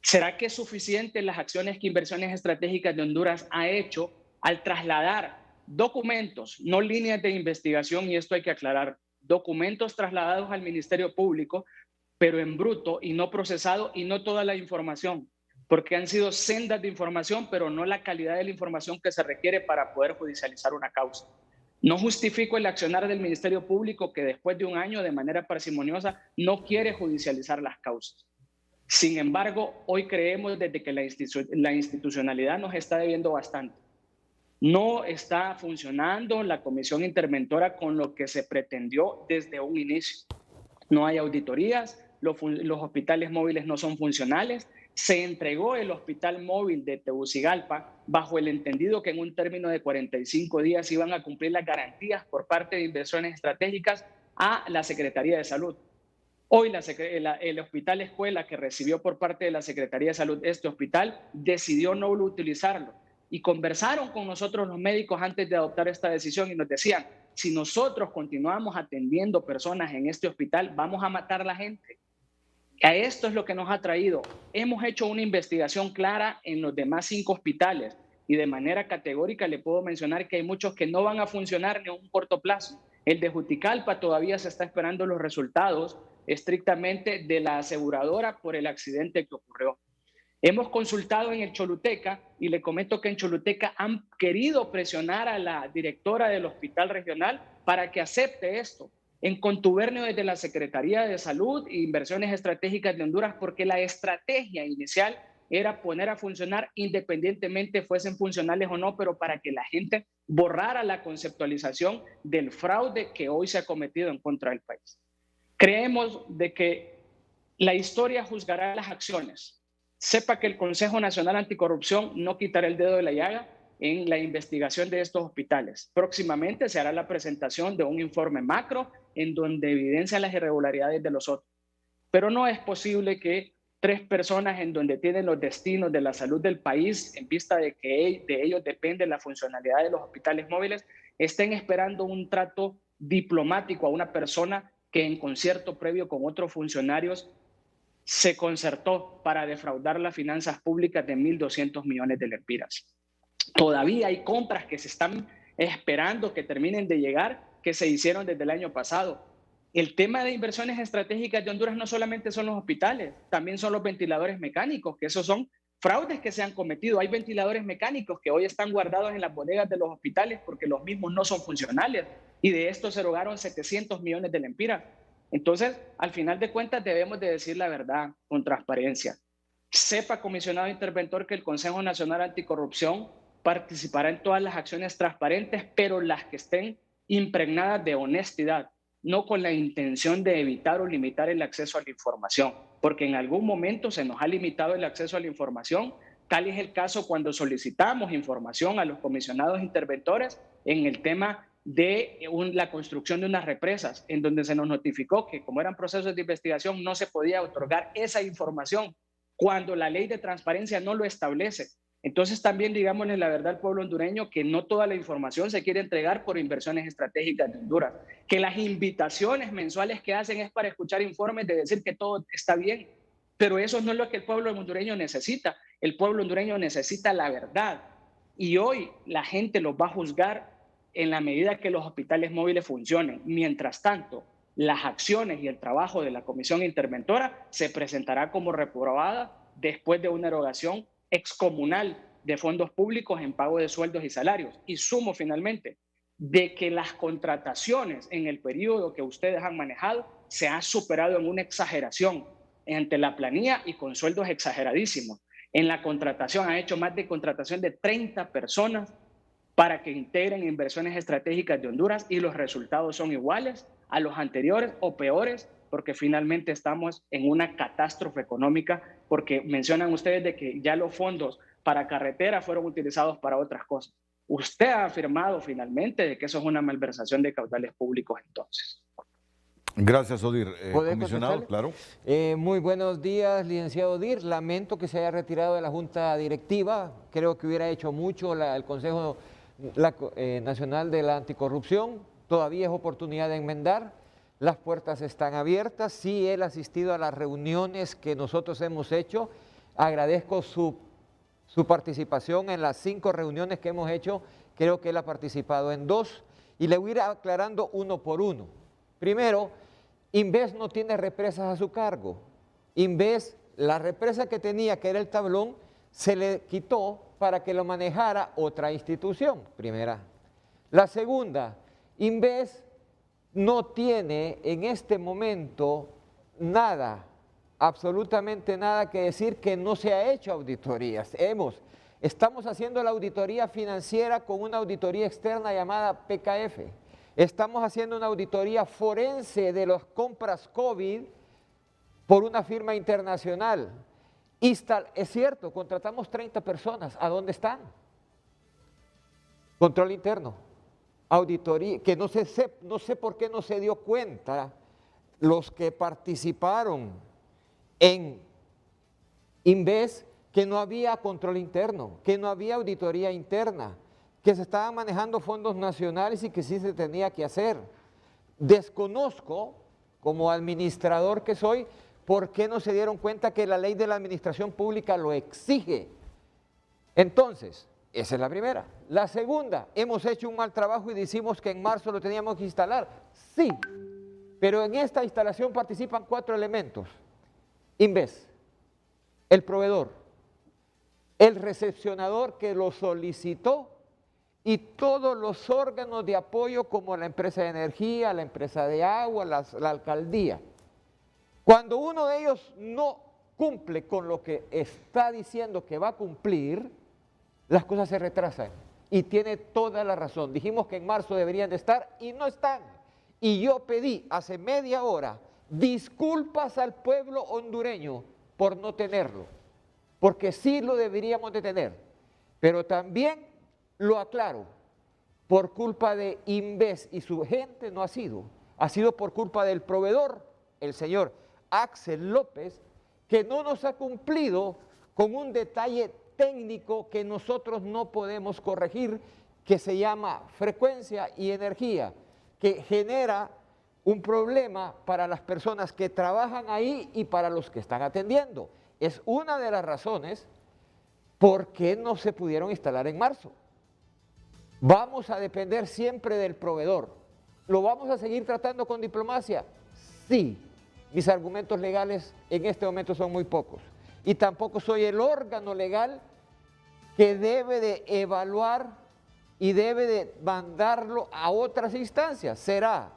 [SPEAKER 7] ¿Será que es suficiente las acciones que Inversiones Estratégicas de Honduras ha hecho al trasladar documentos, no líneas de investigación, y esto hay que aclarar, documentos trasladados al Ministerio Público, pero en bruto y no procesado y no toda la información, porque han sido sendas de información, pero no la calidad de la información que se requiere para poder judicializar una causa? No justifico el accionar del Ministerio Público que después de un año, de manera parsimoniosa, no quiere judicializar las causas. Sin embargo, hoy creemos desde que la institucionalidad nos está debiendo bastante. No está funcionando la comisión interventora con lo que se pretendió desde un inicio. No hay auditorías, los hospitales móviles no son funcionales. Se entregó el hospital móvil de Tegucigalpa bajo el entendido que en un término de 45 días iban a cumplir las garantías por parte de Inversiones Estratégicas a la Secretaría de Salud. Hoy el hospital escuela que recibió por parte de la Secretaría de Salud este hospital decidió no utilizarlo. Y conversaron con nosotros los médicos antes de adoptar esta decisión y nos decían, si nosotros continuamos atendiendo personas en este hospital, vamos a matar a la gente. A esto es lo que nos ha traído. Hemos hecho una investigación clara en los demás 5 hospitales y de manera categórica le puedo mencionar que hay muchos que no van a funcionar ni a un corto plazo. El de Juticalpa todavía se está esperando los resultados estrictamente de la aseguradora por el accidente que ocurrió. Hemos consultado en el Choluteca y le comento que en Choluteca han querido presionar a la directora del hospital regional para que acepte esto, en contubernio desde la Secretaría de Salud e Inversiones Estratégicas de Honduras, porque la estrategia inicial era poner a funcionar independientemente fuesen funcionales o no, pero para que la gente borrara la conceptualización del fraude que hoy se ha cometido en contra del país. Creemos de que la historia juzgará las acciones. Sepa que el Consejo Nacional Anticorrupción no quitará el dedo de la llaga en la investigación de estos hospitales. Próximamente se hará la presentación de un informe macro en donde evidencia las irregularidades de los otros. Pero no es posible que 3 personas en donde tienen los destinos de la salud del país, en vista de que de ellos depende la funcionalidad de los hospitales móviles, estén esperando un trato diplomático a una persona que en concierto previo con otros funcionarios se concertó para defraudar las finanzas públicas de 1.200 millones de lempiras. Todavía hay compras que se están esperando que terminen de llegar, que se hicieron desde el año pasado. El tema de Inversiones Estratégicas de Honduras no solamente son los hospitales, también son los ventiladores mecánicos, que esos son fraudes que se han cometido. Hay ventiladores mecánicos que hoy están guardados en las bodegas de los hospitales porque los mismos no son funcionales y de esto se erogaron 700 millones de lempiras. Entonces, al final de cuentas, debemos de decir la verdad con transparencia. Sepa, comisionado interventor, que el Consejo Nacional Anticorrupción participará en todas las acciones transparentes, pero las que estén impregnadas de honestidad, no con la intención de evitar o limitar el acceso a la información, porque en algún momento se nos ha limitado el acceso a la información. Tal es el caso cuando solicitamos información a los comisionados interventores en el tema de la construcción de unas represas, en donde se nos notificó que como eran procesos de investigación no se podía otorgar esa información cuando la ley de transparencia no lo establece. Entonces también digámosle la verdad al pueblo hondureño que no toda la información se quiere entregar por Inversiones Estratégicas de Honduras, que las invitaciones mensuales que hacen es para escuchar informes de decir que todo está bien, pero eso no es lo que el pueblo hondureño necesita. El pueblo hondureño necesita la verdad y hoy la gente los va a juzgar en la medida que los hospitales móviles funcionen. Mientras tanto, las acciones y el trabajo de la comisión interventora se presentará como reprobada después de una erogación excomunal de fondos públicos en pago de sueldos y salarios. Y sumo finalmente de que las contrataciones en el periodo que ustedes han manejado se ha superado en una exageración ante la planilla y con sueldos exageradísimos. En la contratación ha hecho más de contratación de 30 personas para que integren Inversiones Estratégicas de Honduras y los resultados son iguales a los anteriores o peores, porque finalmente estamos en una catástrofe económica, porque mencionan ustedes de que ya los fondos para carretera fueron utilizados para otras cosas. Usted ha afirmado finalmente de que eso es una malversación de caudales públicos entonces.
[SPEAKER 2] Gracias, Odir.
[SPEAKER 4] ¿Puede
[SPEAKER 2] Comisionado,
[SPEAKER 4] contestarle?
[SPEAKER 2] claro.
[SPEAKER 4] Muy buenos días, licenciado Odir. Lamento que se haya retirado de la Junta Directiva. Creo que hubiera hecho mucho el Consejo Nacional de la Anticorrupción. Todavía es oportunidad de enmendar. Las puertas están abiertas. Sí, él ha asistido a las reuniones que nosotros hemos hecho. Agradezco su participación en las 5 reuniones que hemos hecho. Creo que él ha participado en 2 y le voy a ir aclarando uno por uno. Primero, Inves no tiene represas a su cargo. Inves, la represa que tenía, que era el tablón, se le quitó para que lo manejara otra institución, primera. La segunda, Inves no tiene en este momento nada absolutamente nada que decir que no se ha hecho auditorías. Estamos haciendo la auditoría financiera con una auditoría externa llamada PKF. Estamos haciendo una auditoría forense de las compras COVID por una firma internacional. Es cierto, contratamos 30 personas. ¿A dónde están? Control interno, auditoría, que no sé por qué no se dio cuenta los que participaron en Inves, que no había control interno, que no había auditoría interna, que se estaban manejando fondos nacionales y que sí se tenía que hacer. Desconozco, como administrador que soy, por qué no se dieron cuenta que la ley de la administración pública lo exige. Entonces, esa es la primera. La segunda, hemos hecho un mal trabajo y decimos que en marzo lo teníamos que instalar. Sí, pero en esta instalación participan 4 elementos. Inves, el proveedor, el recepcionador que lo solicitó y todos los órganos de apoyo como la empresa de energía, la empresa de agua, la alcaldía. Cuando uno de ellos no cumple con lo que está diciendo que va a cumplir, las cosas se retrasan y tiene toda la razón. Dijimos que en marzo deberían de estar y no están. Y yo pedí hace media hora disculpas al pueblo hondureño por no tenerlo, porque sí lo deberíamos de tener. Pero también lo aclaro, por culpa de Inves y su gente no ha sido por culpa del proveedor, el señor Axel López, que no nos ha cumplido con un detalle técnico que nosotros no podemos corregir, que se llama frecuencia y energía, que genera un problema para las personas que trabajan ahí y para los que están atendiendo. Es una de las razones por qué no se pudieron instalar en marzo. ¿Vamos a depender siempre del proveedor? ¿Lo vamos a seguir tratando con diplomacia? Sí. Mis argumentos legales en este momento son muy pocos. Y tampoco soy el órgano legal que debe de evaluar y debe de mandarlo a otras instancias. Será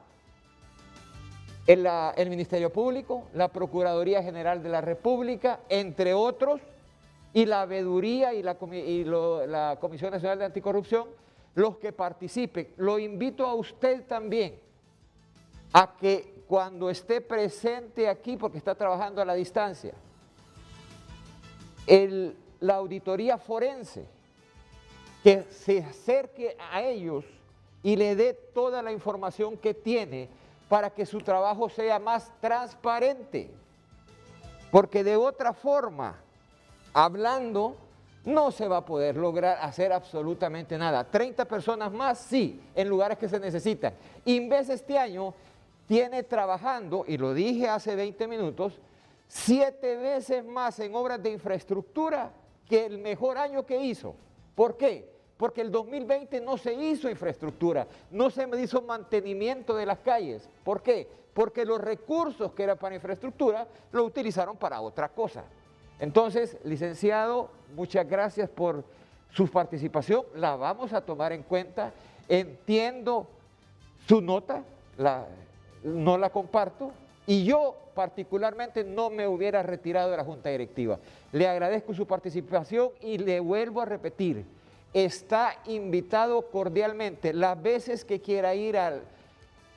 [SPEAKER 4] el Ministerio Público, la Procuraduría General de la República, entre otros, y la Veeduría y la Comisión Nacional de Anticorrupción, los que participen. Lo invito a usted también a que cuando esté presente aquí, porque está trabajando a la distancia, la auditoría forense, que se acerque a ellos y le dé toda la información que tiene para que su trabajo sea más transparente. Porque de otra forma, hablando, no se va a poder lograr hacer absolutamente nada. 30 personas más, sí, en lugares que se necesitan. Inves este año tiene trabajando, y lo dije hace 20 minutos, 7 veces más en obras de infraestructura que el mejor año que hizo. ¿Por qué? Porque el 2020 no se hizo infraestructura, no se hizo mantenimiento de las calles. ¿Por qué? Porque los recursos que eran para infraestructura lo utilizaron para otra cosa. Entonces, licenciado, muchas gracias por su participación, la vamos a tomar en cuenta. Entiendo su nota, no la comparto, y yo particularmente no me hubiera retirado de la Junta Directiva. Le agradezco su participación y le vuelvo a repetir, está invitado cordialmente las veces que quiera ir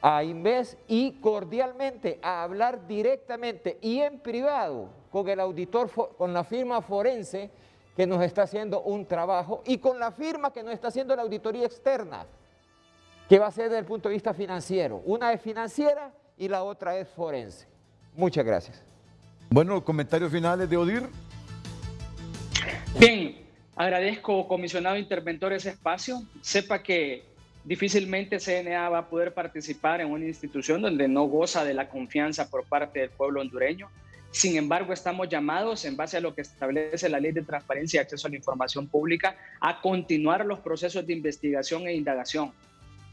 [SPEAKER 4] a Inves y cordialmente a hablar directamente y en privado con el auditor, con la firma forense que nos está haciendo un trabajo y con la firma que nos está haciendo la auditoría externa, que va a ser desde el punto de vista financiero. Una es financiera y la otra es forense. Muchas gracias.
[SPEAKER 2] Bueno, comentarios finales de Odir.
[SPEAKER 7] Bien, agradezco, comisionado interventor, ese espacio. Sepa que difícilmente CNA va a poder participar en una institución donde no goza de la confianza por parte del pueblo hondureño. Sin embargo, estamos llamados, en base a lo que establece la Ley de Transparencia y Acceso a la Información Pública, a continuar los procesos de investigación e indagación.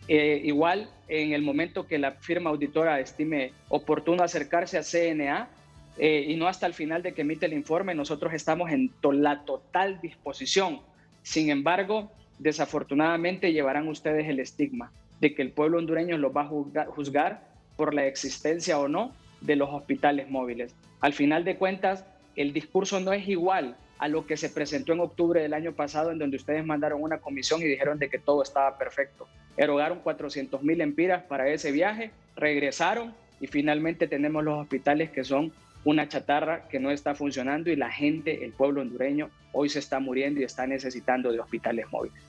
[SPEAKER 7] Igual, en el momento que la firma auditora estime oportuno acercarse a CNA, y no hasta el final de que emite el informe, nosotros estamos en la total disposición. Sin embargo, desafortunadamente llevarán ustedes el estigma de que el pueblo hondureño los va a juzgar por la existencia o no de los hospitales móviles. Al final de cuentas, el discurso no es igual a lo que se presentó en octubre del año pasado, en donde ustedes mandaron una comisión y dijeron de que todo estaba perfecto. Erogaron 400,000 empiras para ese viaje, regresaron y finalmente tenemos los hospitales que son una chatarra que no está funcionando y la gente, el pueblo hondureño, hoy se está muriendo y está necesitando de hospitales móviles.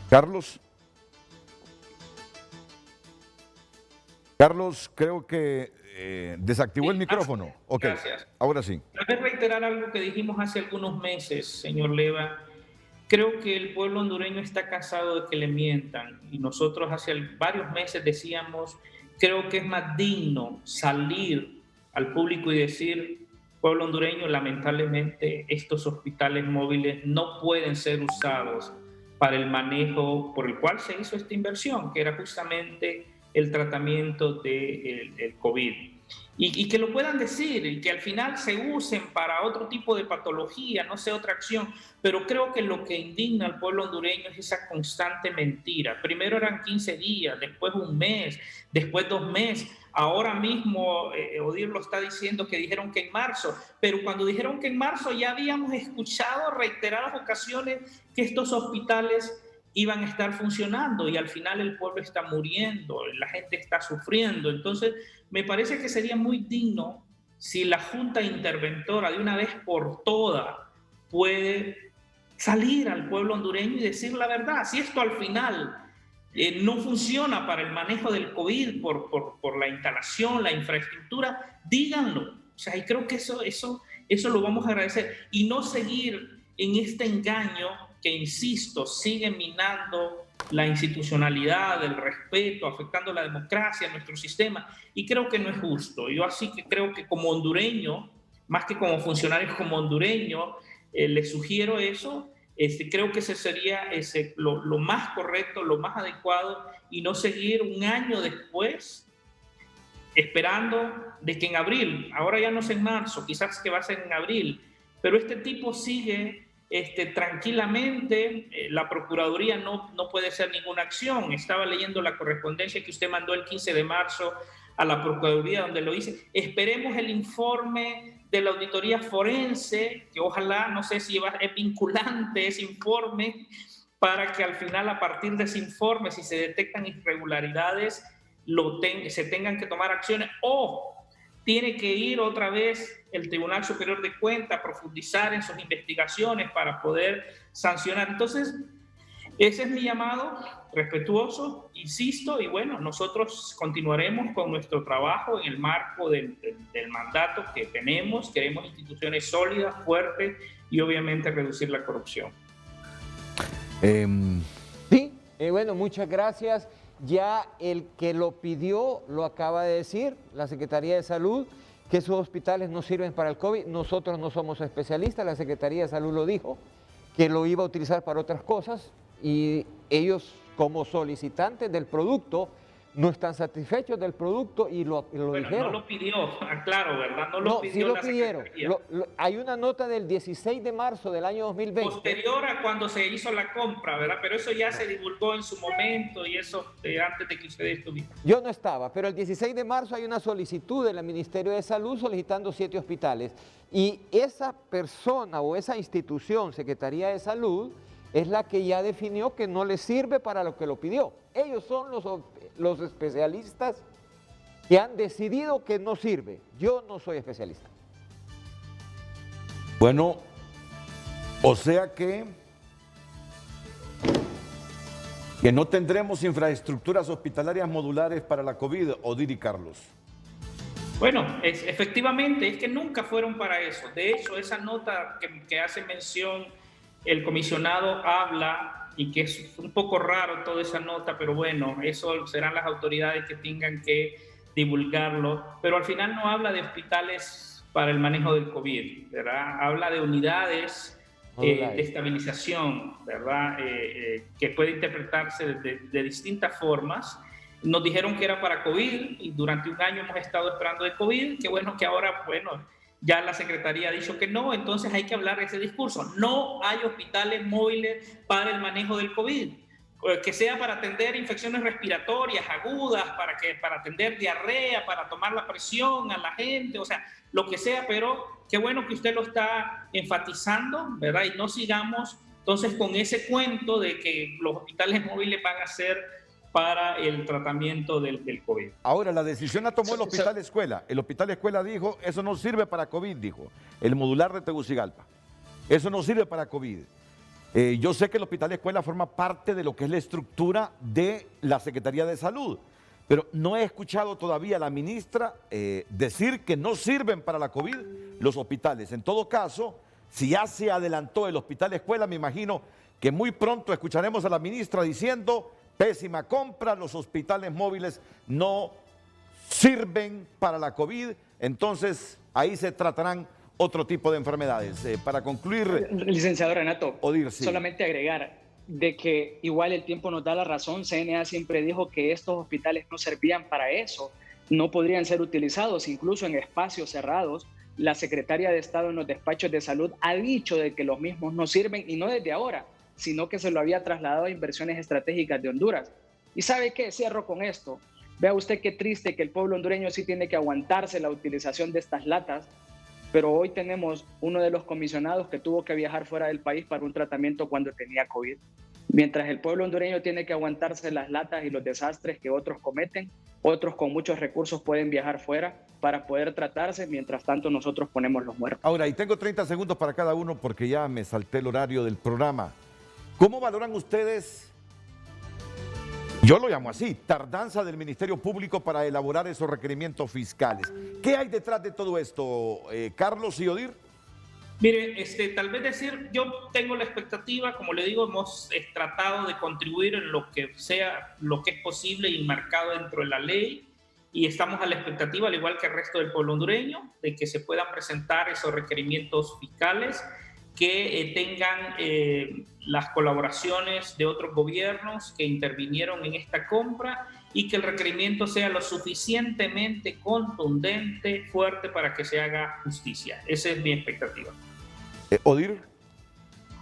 [SPEAKER 2] Carlos. Carlos, creo que desactivó el micrófono. Ok,
[SPEAKER 6] gracias.
[SPEAKER 2] Ahora sí.
[SPEAKER 6] Quiero reiterar algo que dijimos hace algunos meses, señor Leva. Creo que el pueblo hondureño está cansado de que le mientan y nosotros hace varios meses decíamos, creo que es más digno salir al público y decir, pueblo hondureño, lamentablemente estos hospitales móviles no pueden ser usados para el manejo por el cual se hizo esta inversión, que era justamente el tratamiento del COVID. Y que lo puedan decir y que al final se usen para otro tipo de patología, no sé, otra acción. Pero creo que lo que indigna al pueblo hondureño es esa constante mentira. Primero eran 15 días, después un mes, después 2 meses. Ahora mismo Odir lo está diciendo que dijeron que en marzo, pero cuando dijeron que en marzo ya habíamos escuchado reiteradas ocasiones que estos hospitales iban a estar funcionando y al final el pueblo está muriendo, la gente está sufriendo. Entonces, me parece que sería muy digno si la Junta Interventora de una vez por todas puede salir al pueblo hondureño y decir la verdad. Si esto al final no funciona para el manejo del COVID por la instalación, la infraestructura, díganlo. O sea, y creo que eso lo vamos a agradecer y no seguir en este engaño que, insisto, sigue minando la institucionalidad, el respeto, afectando la democracia, nuestro sistema, y creo que no es justo. Yo así que creo que como hondureño, más que como funcionario, como hondureño, les sugiero eso. Creo que ese sería lo más correcto, lo más adecuado, y no seguir un año después esperando de que en abril, ahora ya no es en marzo, quizás que va a ser en abril, pero este tipo sigue tranquilamente. La Procuraduría no puede hacer ninguna acción. Estaba leyendo la correspondencia que usted mandó el 15 de marzo a la Procuraduría, donde lo dice. Esperemos el informe de la auditoría forense, que ojalá, no sé si es vinculante ese informe, para que al final, a partir de ese informe, si se detectan irregularidades, se tengan que tomar acciones, o tiene que ir otra vez el Tribunal Superior de Cuentas a profundizar en sus investigaciones para poder sancionar. Entonces, ese es mi llamado respetuoso, insisto, y bueno, nosotros continuaremos con nuestro trabajo en el marco del mandato que tenemos. Queremos instituciones sólidas, fuertes y obviamente reducir la corrupción.
[SPEAKER 4] Sí, bueno, muchas gracias. Ya el que lo pidió lo acaba de decir, la Secretaría de Salud, que esos hospitales no sirven para el COVID. Nosotros no somos especialistas, la Secretaría de Salud lo dijo, que lo iba a utilizar para otras cosas, y ellos, como solicitantes del producto, no están satisfechos del producto y lo dijeron.
[SPEAKER 6] No lo pidió, claro, ¿verdad? No lo pidió,
[SPEAKER 4] sí lo
[SPEAKER 6] la
[SPEAKER 4] pidieron.
[SPEAKER 6] Secretaría.
[SPEAKER 4] Hay una nota del 16 de marzo del año 2020.
[SPEAKER 6] Posterior a cuando se hizo la compra, ¿verdad? Pero eso ya se divulgó en su momento y eso antes de que ustedes estuvieran.
[SPEAKER 4] Yo no estaba, pero el 16 de marzo hay una solicitud del Ministerio de Salud solicitando 7 hospitales. Y esa persona o esa institución, Secretaría de Salud, es la que ya definió que no le sirve para lo que lo pidió. Ellos son los especialistas que han decidido que no sirve. Yo no soy especialista.
[SPEAKER 2] Bueno, o sea que no tendremos infraestructuras hospitalarias modulares para la COVID, Odir y Carlos.
[SPEAKER 6] Bueno, efectivamente, es que nunca fueron para eso. De hecho, esa nota que hace mención el comisionado habla, y que es un poco raro toda esa nota, pero bueno, eso serán las autoridades que tengan que divulgarlo, pero al final no habla de hospitales para el manejo del COVID, ¿verdad? Habla de unidades de estabilización, ¿verdad? Que puede interpretarse de distintas formas. Nos dijeron que era para COVID y durante un año hemos estado esperando de COVID, qué bueno que ahora, bueno, ya la Secretaría ha dicho que no, entonces hay que hablar de ese discurso. No hay hospitales móviles para el manejo del COVID. que sea para atender infecciones respiratorias agudas, para atender diarrea, para tomar la presión a la gente, o sea, lo que sea, pero qué bueno que usted lo está enfatizando, ¿verdad? Y no sigamos entonces con ese cuento de que los hospitales móviles van a ser para el tratamiento del COVID.
[SPEAKER 2] Ahora, la decisión la tomó el Hospital Escuela. El Hospital Escuela dijo, eso no sirve para COVID, dijo, el modular de Tegucigalpa. Eso no sirve para COVID. Yo sé que el Hospital Escuela forma parte de lo que es la estructura de la Secretaría de Salud, pero no he escuchado todavía a la ministra decir que no sirven para la COVID los hospitales. En todo caso, si ya se adelantó el Hospital Escuela, me imagino que muy pronto escucharemos a la ministra diciendo, pésima compra, los hospitales móviles no sirven para la COVID, entonces ahí se tratarán otro tipo de enfermedades. Para concluir...
[SPEAKER 7] Licenciado Renato,
[SPEAKER 2] Odir, sí.
[SPEAKER 7] Solamente agregar de que igual el tiempo nos da la razón. CNA siempre dijo que estos hospitales no servían para eso, no podrían ser utilizados incluso en espacios cerrados. La secretaria de Estado en los despachos de salud ha dicho de que los mismos no sirven, y no desde ahora, sino que se lo había trasladado a inversiones estratégicas de Honduras. ¿Y sabe qué? Cierro con esto. Vea usted qué triste que el pueblo hondureño sí tiene que aguantarse la utilización de estas latas, pero hoy tenemos uno de los comisionados que tuvo que viajar fuera del país para un tratamiento cuando tenía COVID. Mientras el pueblo hondureño tiene que aguantarse las latas y los desastres que otros cometen, otros con muchos recursos pueden viajar fuera para poder tratarse, mientras tanto nosotros ponemos los muertos.
[SPEAKER 2] Ahora, y tengo 30 segundos para cada uno porque ya me salté el horario del programa. ¿Cómo valoran ustedes, yo lo llamo así, tardanza del Ministerio Público para elaborar esos requerimientos fiscales? ¿Qué hay detrás de todo esto, Carlos y Odir?
[SPEAKER 6] Mire, tal vez decir, yo tengo la expectativa, como le digo, hemos tratado de contribuir en lo que sea, lo que es posible y marcado dentro de la ley, y estamos a la expectativa, al igual que el resto del pueblo hondureño, de que se puedan presentar esos requerimientos fiscales que tengan las colaboraciones de otros gobiernos que intervinieron en esta compra y que el requerimiento sea lo suficientemente contundente, fuerte para que se haga justicia. Esa es mi expectativa.
[SPEAKER 2] Odir.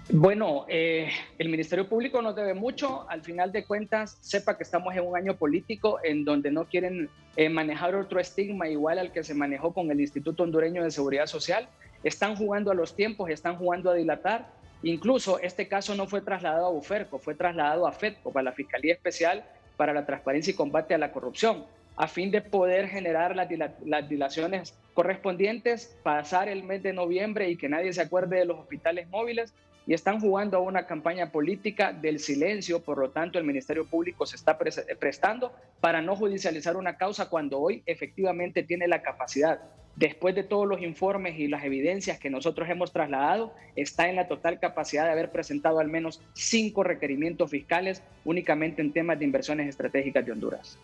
[SPEAKER 7] Bueno, el Ministerio Público nos debe mucho. Al final de cuentas, sepa que estamos en un año político en donde no quieren manejar otro estigma igual al que se manejó con el Instituto Hondureño de Seguridad Social. Están jugando a los tiempos, están jugando a dilatar. Incluso este caso no fue trasladado a UFERCO, fue trasladado a FEDCO, para la Fiscalía Especial para la Transparencia y Combate a la Corrupción, a fin de poder generar las dilaciones correspondientes, pasar el mes de noviembre y que nadie se acuerde de los hospitales móviles. Y están jugando a una campaña política del silencio. Por lo tanto, el Ministerio Público se está prestando para no judicializar una causa cuando hoy efectivamente tiene la capacidad. Después de todos los informes y las evidencias que nosotros hemos trasladado, está en la total capacidad de haber presentado al menos 5 requerimientos fiscales únicamente en temas de inversiones estratégicas de Honduras.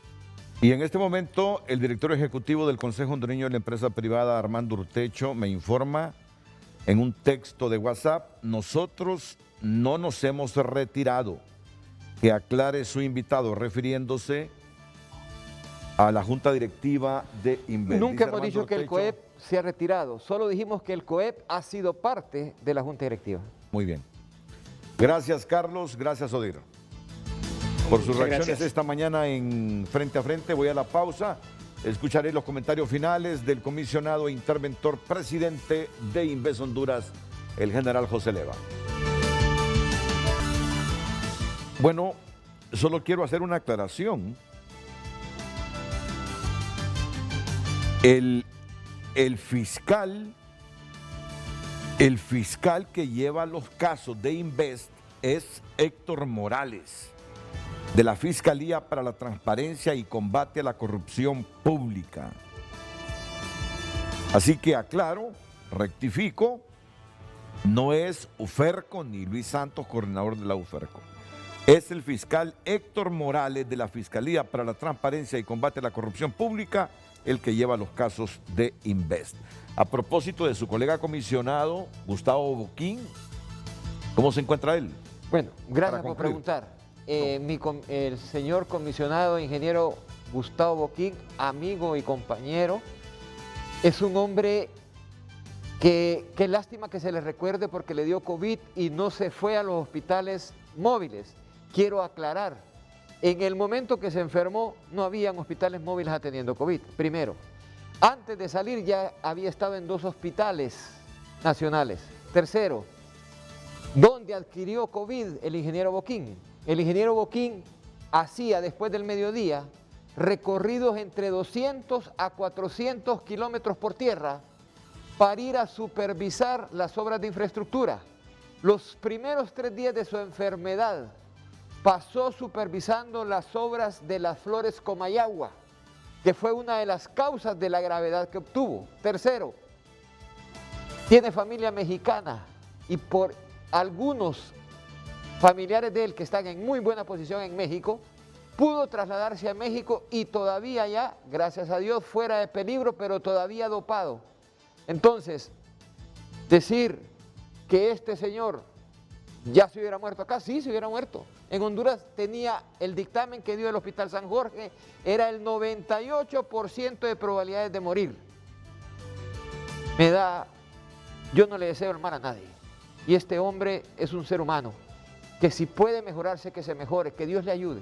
[SPEAKER 2] Y en este momento, el director ejecutivo del Consejo Hondureño de la Empresa Privada, Armando Urtecho, me informa en un texto de WhatsApp: nosotros no nos hemos retirado. Que aclare su invitado, refiriéndose a la Junta Directiva de Inves.
[SPEAKER 4] Nunca hemos dicho que el COEP se ha retirado, solo dijimos que el COEP ha sido parte de la Junta Directiva.
[SPEAKER 2] Muy bien. Gracias, Carlos. Gracias, Odir, por sus reacciones esta mañana en Frente a Frente. Voy a la pausa. Escucharé los comentarios finales del comisionado e interventor presidente de Inves Honduras, el general José Leva. Bueno, solo quiero hacer una aclaración. El fiscal que lleva los casos de Invest es Héctor Morales, de la Fiscalía para la Transparencia y Combate a la Corrupción Pública. Así que aclaro, rectifico, no es UFERCO ni Luis Santos, coordinador de la UFERCO. Es el fiscal Héctor Morales, de la Fiscalía para la Transparencia y Combate a la Corrupción Pública, el que lleva los casos de Invest. A propósito de su colega comisionado, Gustavo Boquín, ¿cómo se encuentra él?
[SPEAKER 4] Bueno, gracias por preguntar. El señor comisionado ingeniero Gustavo Boquín, amigo y compañero, es un hombre que qué lástima que se le recuerde porque le dio COVID y no se fue a los hospitales móviles. quiero aclarar, en el momento que se enfermó no habían hospitales móviles atendiendo COVID, primero. Antes de salir ya había estado en 2 hospitales nacionales. Tercero, ¿dónde adquirió COVID el ingeniero Boquín? El ingeniero Boquín hacía después del mediodía recorridos entre 200 a 400 kilómetros por tierra para ir a supervisar las obras de infraestructura. Los primeros 3 días de su enfermedad pasó supervisando las obras de las Flores Comayagua, que fue una de las causas de la gravedad que obtuvo. Tercero, tiene familia mexicana y por algunos familiares de él que están en muy buena posición en México, pudo trasladarse a México y todavía ya, gracias a Dios, fuera de peligro, pero todavía dopado. Entonces, decir que este señor ya se hubiera muerto acá, sí se hubiera muerto. En Honduras tenía el dictamen que dio el Hospital San Jorge, era el 98% de probabilidades de morir. Yo no le deseo el mal a nadie. Y este hombre es un ser humano, que si puede mejorarse, que se mejore, que Dios le ayude.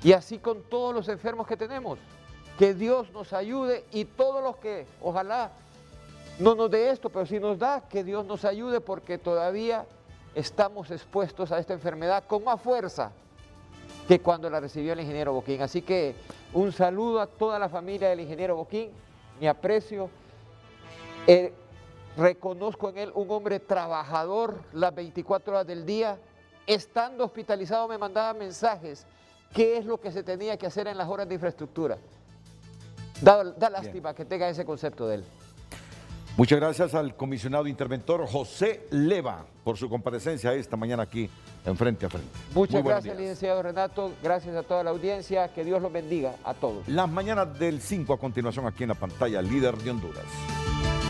[SPEAKER 4] Y así con todos los enfermos que tenemos, que Dios nos ayude y todos los que, ojalá, no nos dé esto, pero si nos da, que Dios nos ayude porque todavía estamos expuestos a esta enfermedad con más fuerza que cuando la recibió el ingeniero Boquín. Así que un saludo a toda la familia del ingeniero Boquín, mi aprecio. Reconozco en él un hombre trabajador las 24 horas del día. Estando hospitalizado me mandaba mensajes, qué es lo que se tenía que hacer en las horas de infraestructura. Da lástima que tenga ese concepto de él.
[SPEAKER 2] Muchas gracias al comisionado interventor José Leva por su comparecencia esta mañana aquí en Frente a Frente.
[SPEAKER 4] Muchas gracias, licenciado Renato. Gracias a toda la audiencia. Que Dios los bendiga a todos.
[SPEAKER 2] Las mañanas del 5 a continuación aquí en la pantalla, Líder de Honduras.